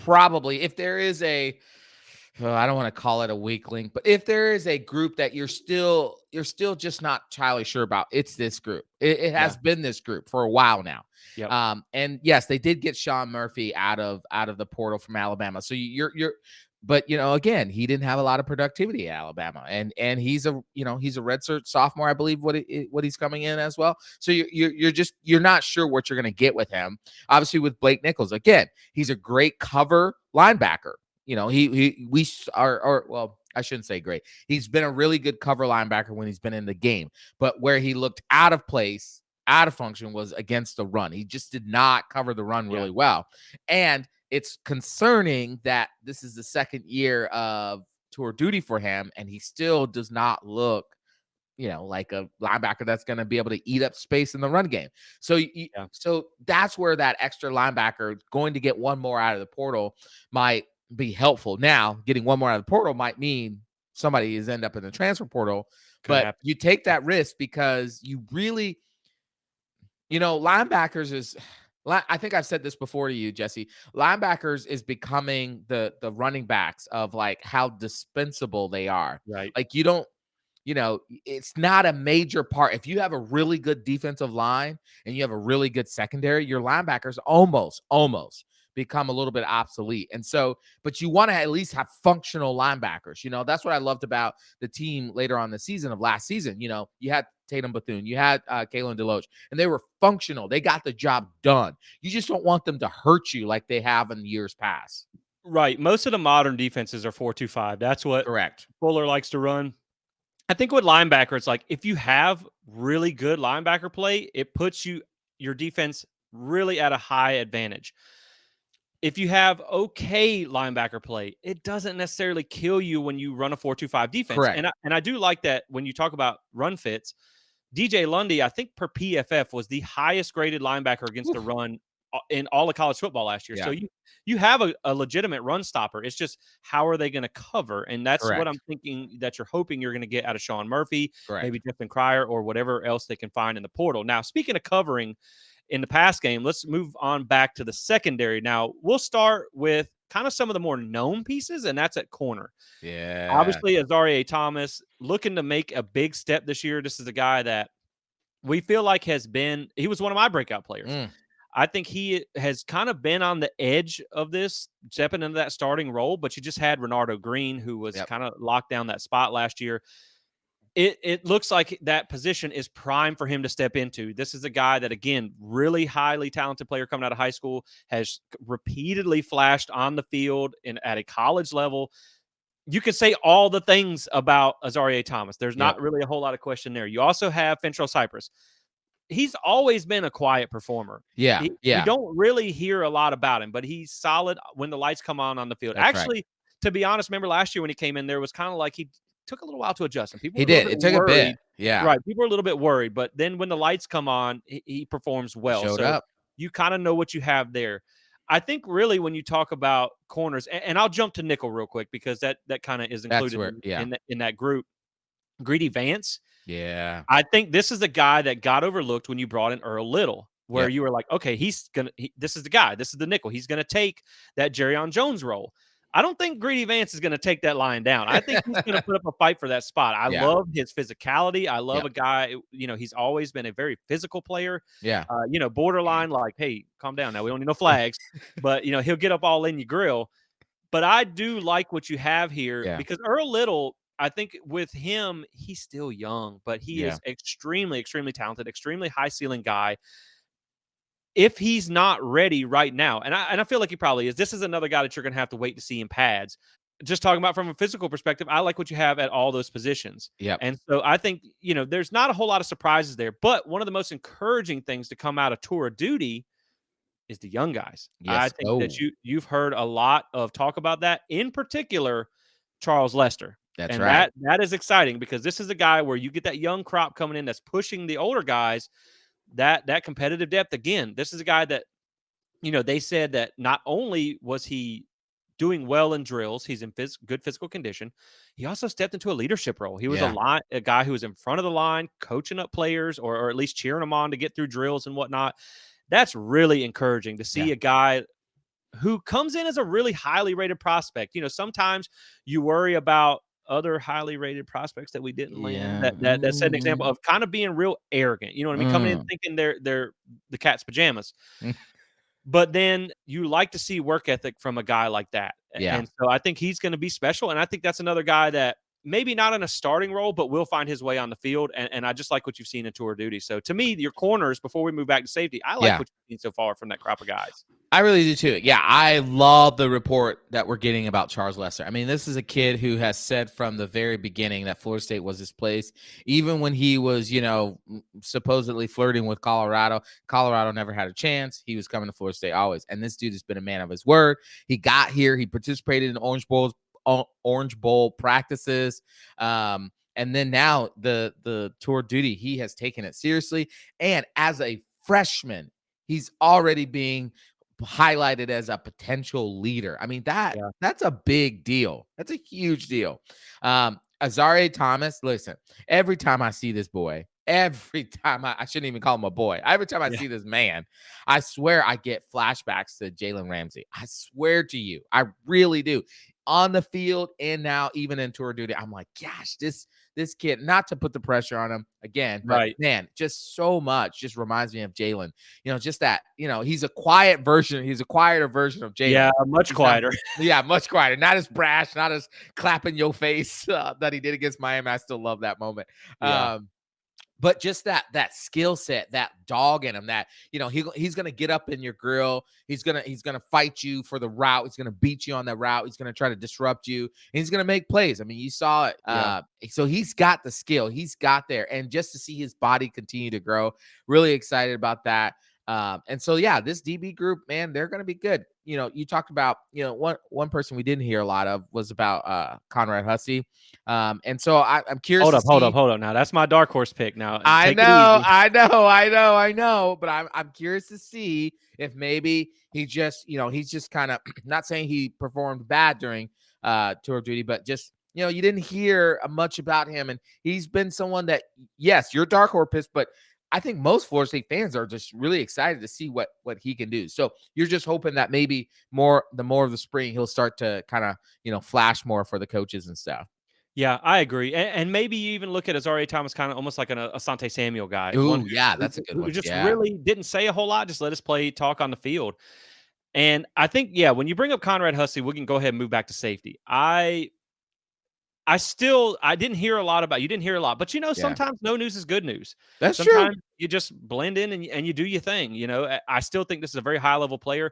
Speaker 2: probably, if there is I don't want to call it a weak link, but if there is a group that you're still just not entirely sure about, it's this group. It
Speaker 1: Yeah.
Speaker 2: has been this group for a while now.
Speaker 1: Yep.
Speaker 2: And yes, they did get Sean Murphy out of the portal from Alabama. So but again, he didn't have a lot of productivity at Alabama, and he's a redshirt sophomore, I believe what he's coming in as well. So you're not sure what you're going to get with him. Obviously, with Blake Nichols, again, he's a great cover linebacker. Well, I shouldn't say great. He's been a really good cover linebacker when he's been in the game, but where he looked out of place, out of function was against the run. He just did not cover the run really well. And it's concerning that this is the second year of tour duty for him, and he still does not look, like a linebacker that's going to be able to eat up space in the run game. So,
Speaker 1: Yeah.
Speaker 2: so that's where that extra linebacker going to get one more out of the portal might be helpful. Now, getting one more out of the portal might mean somebody is end up in the transfer portal,
Speaker 1: Could
Speaker 2: but
Speaker 1: happen.
Speaker 2: you take that risk because you really, linebackers is. I think I've said this before to you, Jesse. Linebackers is becoming the running backs of like how dispensable they are.
Speaker 1: Right.
Speaker 2: Like you don't it's not a major part. If you have a really good defensive line and you have a really good secondary, your linebackers almost become a little bit obsolete. And so, but you want to at least have functional linebackers. That's what I loved about the team later on the season of last season. You had Tatum Bethune, you had Kalen DeLoach, and they were functional. They got the job done. You just don't want them to hurt you like they have in years past.
Speaker 1: Right. Most of the modern defenses are 4-2-5. That's what
Speaker 2: Correct.
Speaker 1: Fuller likes to run. I think with linebacker, it's like if you have really good linebacker play, it puts your defense really at a high advantage. If you have okay linebacker play, it doesn't necessarily kill you when you run a 4-2-5 defense.
Speaker 2: Correct.
Speaker 1: And I do like that when you talk about run fits. DJ Lundy, I think per PFF was the highest graded linebacker against the
Speaker 2: Oof.
Speaker 1: run in all of college football last year. So
Speaker 2: Yeah.
Speaker 1: you have a legitimate run stopper. It's just how are they going to cover? And that's what I'm
Speaker 2: Correct.
Speaker 1: thinking that you're hoping you're going to get out of Sean Murphy,
Speaker 2: Correct.
Speaker 1: maybe Justin Cryer, or whatever else they can find in the portal. Now, speaking of covering in the pass game, let's move on back to the secondary. Now, we'll start with kind of some of the more known pieces, and that's at corner.
Speaker 2: Yeah.
Speaker 1: Obviously, Azareye'h Thomas looking to make a big step this year. This is a guy that we feel like he was one of my breakout players.
Speaker 2: Mm.
Speaker 1: I think he has kind of been on the edge of this, stepping into that starting role, but you just had Renardo Green, who was
Speaker 2: Yep.
Speaker 1: kind of locked down that spot last year. It looks like that position is prime for him to step into. This is a guy that, again, really highly talented player coming out of high school, has repeatedly flashed on the field at a college level. You could say all the things about Azareye'h Thomas. There's
Speaker 2: Yep.
Speaker 1: not really a whole lot of question there. You also have Fentrell Cypress. He's always been a quiet performer.
Speaker 2: Yeah.
Speaker 1: We
Speaker 2: Yeah.
Speaker 1: don't really hear a lot about him, but he's solid when the lights come on the field.
Speaker 2: That's right.
Speaker 1: Actually, to be honest, remember last year when he came in, there was kind of like he took a little while to adjust, and people
Speaker 2: He
Speaker 1: were a little
Speaker 2: did.
Speaker 1: bit
Speaker 2: It took a bit.
Speaker 1: worried.
Speaker 2: Yeah.
Speaker 1: Right, people were a little bit worried, but then when the lights come on, he performs
Speaker 2: He
Speaker 1: well.
Speaker 2: showed
Speaker 1: So
Speaker 2: up.
Speaker 1: you kind of know what you have there. I think really when you talk about corners, and I'll jump to nickel real quick because that kind of is
Speaker 2: That's
Speaker 1: included
Speaker 2: where, yeah.
Speaker 1: in that group. Greedy Vance,
Speaker 2: Yeah.
Speaker 1: I think this is a guy that got overlooked when you brought in Earl Little, where
Speaker 2: Yep.
Speaker 1: you were like, okay, this is the guy, this is the nickel. He's gonna take that Jerryon Jones role. I don't think Greedy Vance is gonna take that line down. I think he's gonna put up a fight for that spot. I
Speaker 2: Yeah.
Speaker 1: love his physicality. I love
Speaker 2: Yep.
Speaker 1: a guy, he's always been a very physical player.
Speaker 2: Yeah.
Speaker 1: Borderline like, hey, calm down now. We don't need no flags, but he'll get up all in your grill. But I do like what you have here
Speaker 2: Yeah.
Speaker 1: because Earl Little, I think with him, he's still young, but he
Speaker 2: Yeah.
Speaker 1: is extremely, extremely talented, extremely high ceiling guy. If he's not ready right now, and I feel like he probably is, this is another guy that you're going to have to wait to see in pads. Just talking about from a physical perspective, I like what you have at all those positions.
Speaker 2: Yep.
Speaker 1: And so I think, there's not a whole lot of surprises there. But one of the most encouraging things to come out of Tour of Duty is the young guys. I
Speaker 2: Yes.
Speaker 1: think that
Speaker 2: Oh,
Speaker 1: you've heard a lot of talk about that, in particular, Charles Lester.
Speaker 2: that's
Speaker 1: And
Speaker 2: right.
Speaker 1: that is exciting because this is a guy where you get that young crop coming in that's pushing the older guys, that competitive depth. Again, this is a guy that, they said that not only was he doing well in drills, he's in good physical condition, he also stepped into a leadership role. He was
Speaker 2: Yeah.
Speaker 1: a guy who was in front of the line, coaching up players or at least cheering them on to get through drills and whatnot. That's really encouraging to see
Speaker 2: Yeah.
Speaker 1: a guy who comes in as a really highly rated prospect. Sometimes you worry about other highly rated prospects that we didn't land
Speaker 2: Yeah.
Speaker 1: that set an example of kind of being real arrogant. You know what I mean? Coming in
Speaker 2: Mm.
Speaker 1: thinking they're the cat's pajamas.
Speaker 2: Mm.
Speaker 1: But then you like to see work ethic from a guy like that.
Speaker 2: Yeah.
Speaker 1: And so I think he's going to be special. And I think that's another guy that maybe not in a starting role, but will find his way on the field. And I just like what you've seen in Tour Duty. So to me, your corners, before we move back to safety, I like
Speaker 2: Yeah.
Speaker 1: what you've seen so far from that crop of guys.
Speaker 2: I really do too. Yeah, I love the report that we're getting about Charles Lester. I mean, this is a kid who has said from the very beginning that Florida State was his place. Even when he was, supposedly flirting with Colorado, Colorado never had a chance. He was coming to Florida State always. And this dude has been a man of his word. He got here. He participated in Orange Bowls Orange Bowl practices. And then now the tour duty, he has taken it seriously. And as a freshman, he's already being highlighted as a potential leader. I mean,
Speaker 1: Yeah.
Speaker 2: that's a big deal. That's a huge deal. Azareye'h Thomas, listen, every time I see this boy, every time I shouldn't even call him a boy. Every time I
Speaker 1: Yeah.
Speaker 2: see this man, I swear I get flashbacks to Jalen Ramsey. I swear to you, I really do. On the field and now even in tour duty, I'm like, gosh, this kid, not to put the pressure on him again, but
Speaker 1: Right.
Speaker 2: man, just so much just reminds me of Jalen. Just that, he's a quiet version, he's a quieter version of
Speaker 1: Yeah.
Speaker 2: Jalen.
Speaker 1: Much
Speaker 2: He's not,
Speaker 1: quieter.
Speaker 2: yeah, much quieter, not as brash, not as clapping your face that he did against Miami. I still love that moment.
Speaker 1: Yeah.
Speaker 2: But just that skill set, that dog in him, that he's gonna get up in your grill. He's gonna fight you for the route. He's gonna beat you on the route. He's gonna try to disrupt you. And he's gonna make plays. I mean, you saw it.
Speaker 1: Yeah.
Speaker 2: So he's got the skill. He's got there, and just to see his body continue to grow, really excited about that. And so yeah, this DB group, man, they're gonna be good. You talked about one person we didn't hear a lot of was about Conrad Hussey. And so I'm curious
Speaker 1: Hold
Speaker 2: to
Speaker 1: up. Hold up.
Speaker 2: see.
Speaker 1: Hold up. Now that's my dark horse pick. Now
Speaker 2: I
Speaker 1: take it
Speaker 2: know,
Speaker 1: easy.
Speaker 2: I know, but I'm curious to see if maybe he's just kind of not saying he performed bad during tour of duty, but just you didn't hear much about him, and he's been someone that yes, you're dark horse pick, but I think most Florida State fans are just really excited to see what he can do. So you're just hoping that maybe the more of the spring he'll start to kind of flash more for the coaches and stuff.
Speaker 1: Yeah, I agree, and maybe you even look at Azareye'h Thomas kind of almost like an Asante Samuel guy, one
Speaker 2: Ooh, yeah, that's a good
Speaker 1: who
Speaker 2: one.
Speaker 1: just
Speaker 2: Yeah,
Speaker 1: really didn't say a whole lot, just let us play talk on the field. And I think, yeah, when you bring up Conrad Hussey, we can go ahead and move back to safety. I didn't hear a lot about you didn't hear a lot, but
Speaker 2: yeah,
Speaker 1: sometimes no news is good news.
Speaker 2: that's true.
Speaker 1: Sometimes you just blend in and you do your thing. I still think this is a very high level player.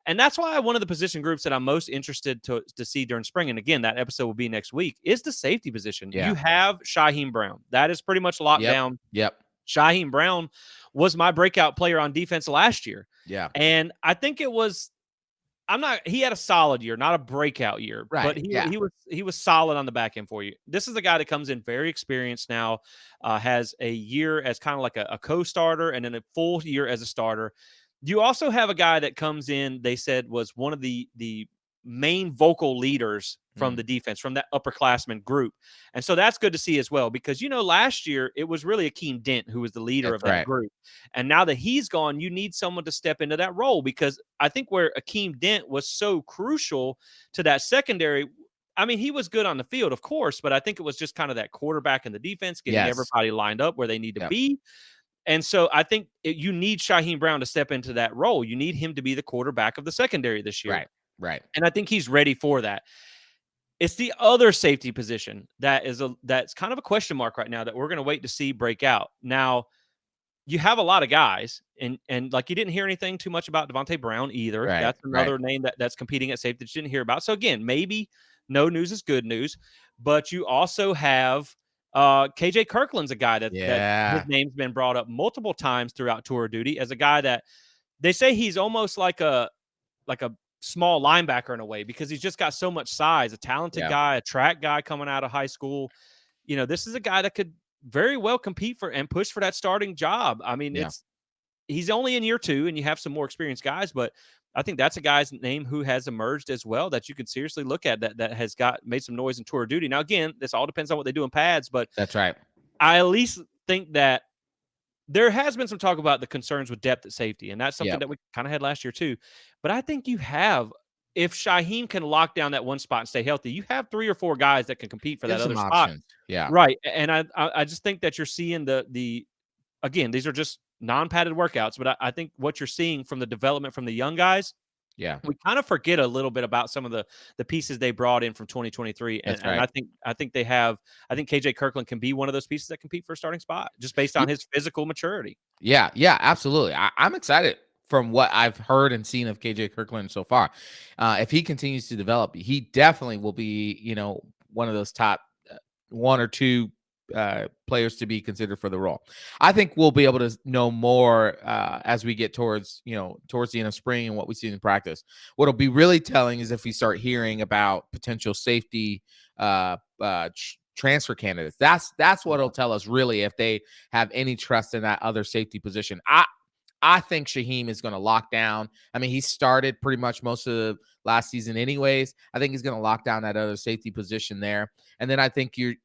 Speaker 1: And that's why one of the position groups that I'm most interested to see during spring, and again, that episode will be next week, is the safety position. You
Speaker 2: Yeah.
Speaker 1: have Shaheem Brown. That is pretty much locked
Speaker 2: Yep.
Speaker 1: down.
Speaker 2: Yep.
Speaker 1: Shaheem Brown was my breakout player on defense last year.
Speaker 2: Yeah.
Speaker 1: And I think it was he had a solid year, not a breakout year, but
Speaker 2: Right. Yeah.
Speaker 1: he was solid on the back end for you. This is a guy that comes in very experienced now, has a year as kind of like a co-starter and then a full year as a starter. You also have a guy that comes in, they said was one of the main vocal leaders from
Speaker 2: Mm,
Speaker 1: the defense, from that upperclassman group. And so that's good to see as well, because last year it was really Akeem Dent who was the leader
Speaker 2: that's
Speaker 1: of that
Speaker 2: right.
Speaker 1: group. And now that he's gone, you need someone to step into that role, because I think where Akeem Dent was so crucial to that secondary, I mean, he was good on the field, of course, but I think it was just kind of that quarterback in the defense, getting
Speaker 2: Yes.
Speaker 1: everybody lined up where they need to
Speaker 2: Yep.
Speaker 1: be. And so I think you need Shaheem Brown to step into that role. You need him to be the quarterback of the secondary this year.
Speaker 2: Right. Right.
Speaker 1: And I think he's ready for that. It's the other safety position that's kind of a question mark right now that we're going to wait to see break out. Now, you have a lot of guys, and like you didn't hear anything too much about Devontae Brown either.
Speaker 2: Right.
Speaker 1: That's
Speaker 2: Right.
Speaker 1: another name that's competing at safety that you didn't hear about. So again, maybe no news is good news, but you also have KJ Kirkland's a guy that his
Speaker 2: Yeah.
Speaker 1: name's been brought up multiple times throughout tour duty as a guy that they say he's almost like a small linebacker in a way, because he's just got so much size, a talented
Speaker 2: Yeah.
Speaker 1: guy, a track guy coming out of high school. This is a guy that could very well compete for and push for that starting job. I mean,
Speaker 2: Yeah.
Speaker 1: he's only in year 2 and you have some more experienced guys, but I think that's a guy's name who has emerged as well that you could seriously look at that has made some noise in tour duty. Now, again, this all depends on what they do in pads, but
Speaker 2: That's right.
Speaker 1: I at least think that there has been some talk about the concerns with depth at safety, and that's something
Speaker 2: Yep.
Speaker 1: that we kind of had last year too. But I think if Shaheem can lock down that one spot and stay healthy, you have 3 or 4 guys that can compete for
Speaker 2: You have
Speaker 1: that other
Speaker 2: some
Speaker 1: spot.
Speaker 2: options. Yeah.
Speaker 1: Right. And I just think that you're seeing again, these are just non-padded workouts, but I think what you're seeing from the development from the young guys,
Speaker 2: Yeah.
Speaker 1: we kind of forget a little bit about some of the pieces they brought in from 2023. And
Speaker 2: That's
Speaker 1: and
Speaker 2: right.
Speaker 1: I think KJ Kirkland can be one of those pieces that compete for a starting spot just based on his physical maturity.
Speaker 2: Yeah, yeah, absolutely. I'm excited from what I've heard and seen of KJ Kirkland so far. If he continues to develop, he definitely will be, one of those top one or two players to be considered for the role. I think we'll be able to know more as we get towards the end of spring and what we see in practice. What'll be really telling is if we start hearing about potential safety transfer candidates. That's what'll tell us really if they have any trust in that other safety position. I think Shaheem is going to lock down. I mean, he started pretty much most of the last season anyways. I think he's going to lock down that other safety position there. And then I think you're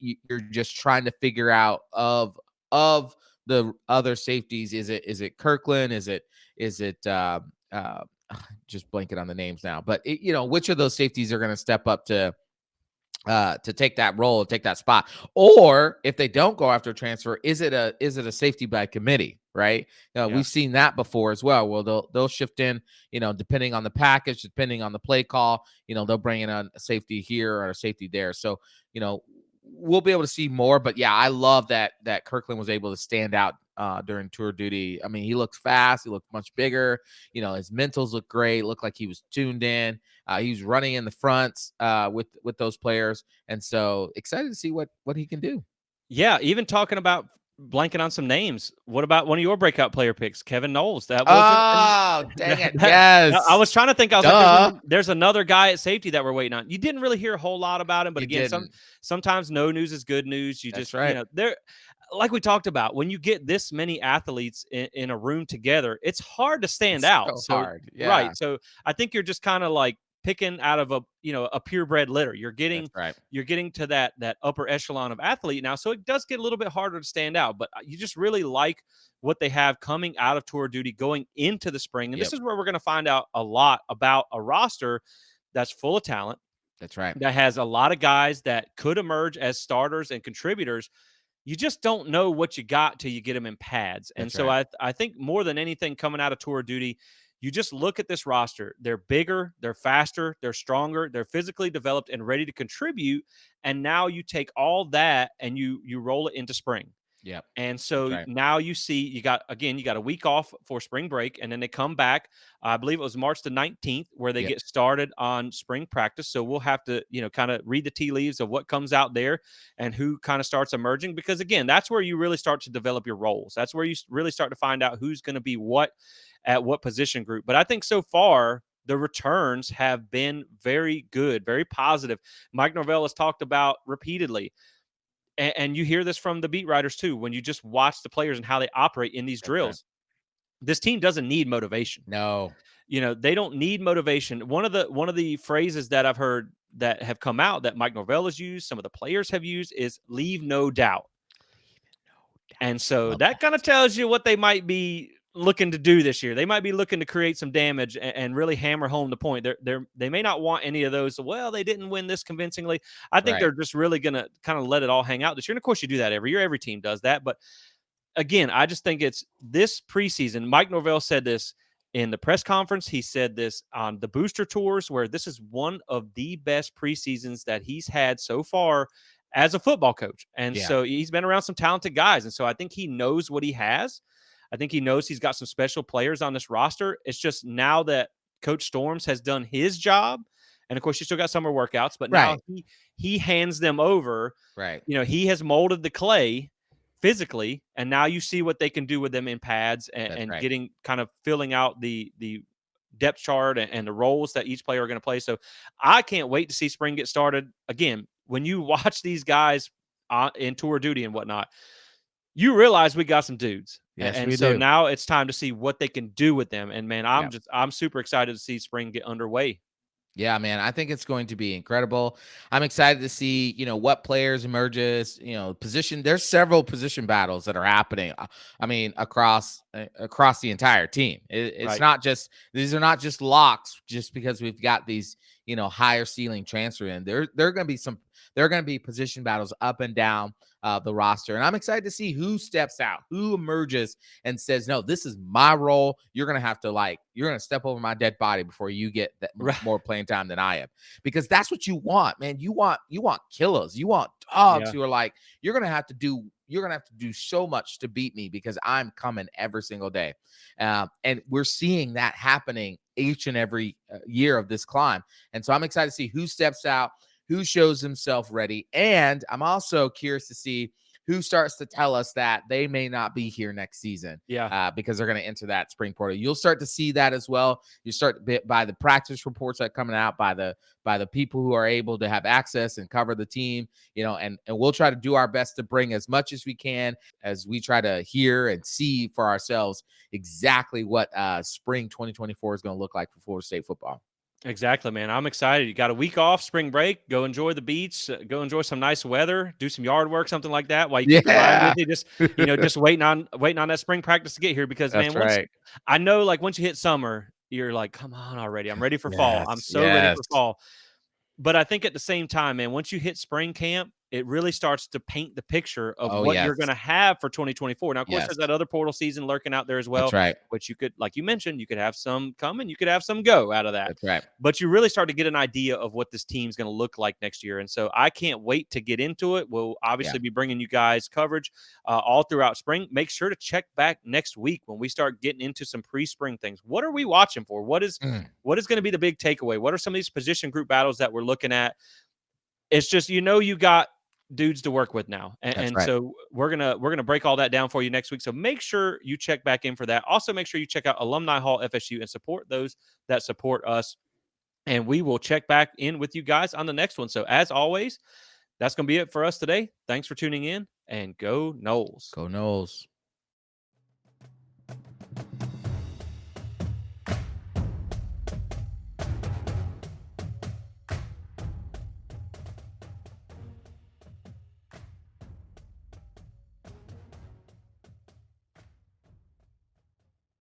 Speaker 2: just trying to figure out of the other safeties. Is it Kirkland? Is it uh just blanking on the names now. But which of those safeties are going to step up to take that role, take that spot, or if they don't go after a transfer, is it a safety by committee, right?
Speaker 1: Yeah.
Speaker 2: We've seen that before as well. Well, they'll shift in, depending on the package, depending on the play call, they'll bring in a safety here or a safety there. So we'll be able to see more. But yeah, I love that Kirkland was able to stand out during tour duty. I mean, he looks fast. He looked much bigger. His mentals look great. Looked like he was tuned in. He was running in the fronts with those players, and so excited to see what he can do.
Speaker 1: Yeah, even talking about blanking on some names. What about one of your breakout player picks, Kevin Knowles? That wasn't.
Speaker 2: Oh, dang it!
Speaker 1: I
Speaker 2: Yes,
Speaker 1: was trying to think. I was like,
Speaker 2: duh.
Speaker 1: there's another guy at safety that we're waiting on. You didn't really hear a whole lot about him, but
Speaker 2: You
Speaker 1: again,
Speaker 2: didn't.
Speaker 1: sometimes no news is good news. You
Speaker 2: That's
Speaker 1: just
Speaker 2: right.
Speaker 1: there, like we talked about, when you get this many athletes in a room together, it's hard to stand
Speaker 2: It's
Speaker 1: out.
Speaker 2: so
Speaker 1: So
Speaker 2: hard.
Speaker 1: right,
Speaker 2: Yeah,
Speaker 1: so I think you're just kind of like picking out of a purebred litter. You're
Speaker 2: that's
Speaker 1: getting
Speaker 2: right.
Speaker 1: you're getting to that upper echelon of athlete now, so it does get a little bit harder to stand out. But you just really like what they have coming out of tour duty going into the spring, and this
Speaker 2: Yep,
Speaker 1: is where we're going to find out a lot about a roster that's full of talent,
Speaker 2: that's right.
Speaker 1: that has a lot of guys that could emerge as starters and contributors. You just don't know what you got till you get them in pads. And
Speaker 2: That's
Speaker 1: so
Speaker 2: right.
Speaker 1: I think more than anything coming out of tour duty, you just look at this roster. They're bigger, they're faster, they're stronger, they're physically developed and ready to contribute. And now you take all that and you roll it into spring.
Speaker 2: Yep,
Speaker 1: And
Speaker 2: that's
Speaker 1: so
Speaker 2: right.
Speaker 1: now you got a week off for spring break, and then they come back. I believe it was March the 19th where they
Speaker 2: Yep,
Speaker 1: get started on spring practice. So we'll have to, kind of read the tea leaves of what comes out there and who kind of starts emerging. Because again, that's where you really start to develop your roles. That's where you really start to find out who's going to be what at what position group. But I think so far, the returns have been very good, very positive. Mike Norvell has talked about repeatedly, and you hear this from the beat writers too, when you just watch the players and how they operate in these
Speaker 2: that's right.
Speaker 1: drills. This team doesn't need motivation.
Speaker 2: No,
Speaker 1: They don't need motivation. One of the phrases that I've heard that have come out that Mike Norvell has used, some of the players have used, is leave no doubt.
Speaker 2: no
Speaker 1: And
Speaker 2: doubt. I
Speaker 1: so
Speaker 2: love
Speaker 1: that kind of
Speaker 2: that.
Speaker 1: tells you what they might be looking to do this year. They might be looking to create some damage and really hammer home the point. They may not want any of those. Well, they didn't win this convincingly. I think
Speaker 2: Right.
Speaker 1: they're just really going to kind of let it all hang out this year. And of course, you do that every year. Every team does that. But again, I just think it's this preseason. Mike Norvell said this in the press conference. He said this on the booster tours, where this is one of the best preseasons that he's had so far as a football coach. And
Speaker 2: Yeah.
Speaker 1: so he's been around some talented guys. And so I think he knows what he has. I think he knows he's got some special players on this roster. It's just now that Coach Storms has done his job, and of course, you still got summer workouts, but now
Speaker 2: Right.
Speaker 1: he hands them over.
Speaker 2: Right.
Speaker 1: He has molded the clay physically, and now you see what they can do with them in pads and,
Speaker 2: That's
Speaker 1: and
Speaker 2: right.
Speaker 1: getting kind of filling out the depth chart and the roles that each player are going to play. So I can't wait to see spring get started. Again, when you watch these guys in tour duty and whatnot, you realize we got some dudes.
Speaker 2: Yes,
Speaker 1: And
Speaker 2: we
Speaker 1: so
Speaker 2: do.
Speaker 1: now it's time to see what they can do with them. And man,
Speaker 2: Yeah.
Speaker 1: I'm super excited to see spring get underway.
Speaker 2: Yeah, man, I think it's going to be incredible. I'm excited to see, what players emerges, position. There's several position battles that are happening. I mean, across the entire team. It's
Speaker 1: Right.
Speaker 2: not just these are not just locks just because we've got these, higher ceiling transfer in. There are going to be position battles up and down the roster, and I'm excited to see who steps out, who emerges and says, "No, this is my role. You're going to have to you're going to step over my dead body before you get that
Speaker 1: Right.
Speaker 2: more playing time than I am," because that's what you want, man. You want killers. You want dogs
Speaker 1: Yeah.
Speaker 2: who are like, you're gonna have to do so much to beat me because I'm coming every single day, and we're seeing that happening each and every year of this climb. And so I'm excited to see who steps out, who shows himself ready, and I'm also curious to see who starts to tell us that they may not be here next season
Speaker 1: Yeah.
Speaker 2: because they're going to enter that spring portal. You'll start to see that as well. You start by the practice reports that are coming out, by the people who are able to have access and cover the team, and we'll try to do our best to bring as much as we can as we try to hear and see for ourselves exactly what spring 2024 is going to look like for Florida State football.
Speaker 1: Exactly, man. I'm excited. You got a week off, spring break. Go enjoy the beach. Go enjoy some nice weather. Do some yard work, something like that. While you keep your mind
Speaker 2: Yeah,
Speaker 1: busy, just waiting on that spring practice to get here. Because
Speaker 2: that's
Speaker 1: man, once
Speaker 2: right.
Speaker 1: I know, like once you hit summer, you're like, come on already. I'm ready for fall. I'm
Speaker 2: Yes,
Speaker 1: so ready
Speaker 2: yes.
Speaker 1: for fall. But I think at the same time, man, once you hit spring camp, it really starts to paint the picture of
Speaker 2: Oh,
Speaker 1: what you're
Speaker 2: yes.
Speaker 1: gonna have for 2024. Now, of course,
Speaker 2: Yes.
Speaker 1: there's that other portal season lurking out there as
Speaker 2: That's
Speaker 1: well,
Speaker 2: right.
Speaker 1: which you could, like you mentioned, you could have some come and you could have some go out of that.
Speaker 2: That's right.
Speaker 1: But you really start to get an idea of what this team's gonna look like next year. And so I can't wait to get into it. We'll
Speaker 2: Yeah.
Speaker 1: obviously be bringing you guys coverage all throughout spring. Make sure to check back next week when we start getting into some pre-spring things. What are we watching for?
Speaker 2: Mm,
Speaker 1: What is going to be the big takeaway? What are some of these position group battles that we're looking at? It's just you got dudes to work with now, and,
Speaker 2: that's
Speaker 1: and
Speaker 2: right.
Speaker 1: so we're gonna break all that down for you next week. So make sure you check back in for that. Also, make sure you check out Alumni Hall FSU and support those that support us. And we will check back in with you guys on the next one. So as always, that's gonna be it for us today. Thanks for tuning in, and go Knowles.
Speaker 2: Go Knowles.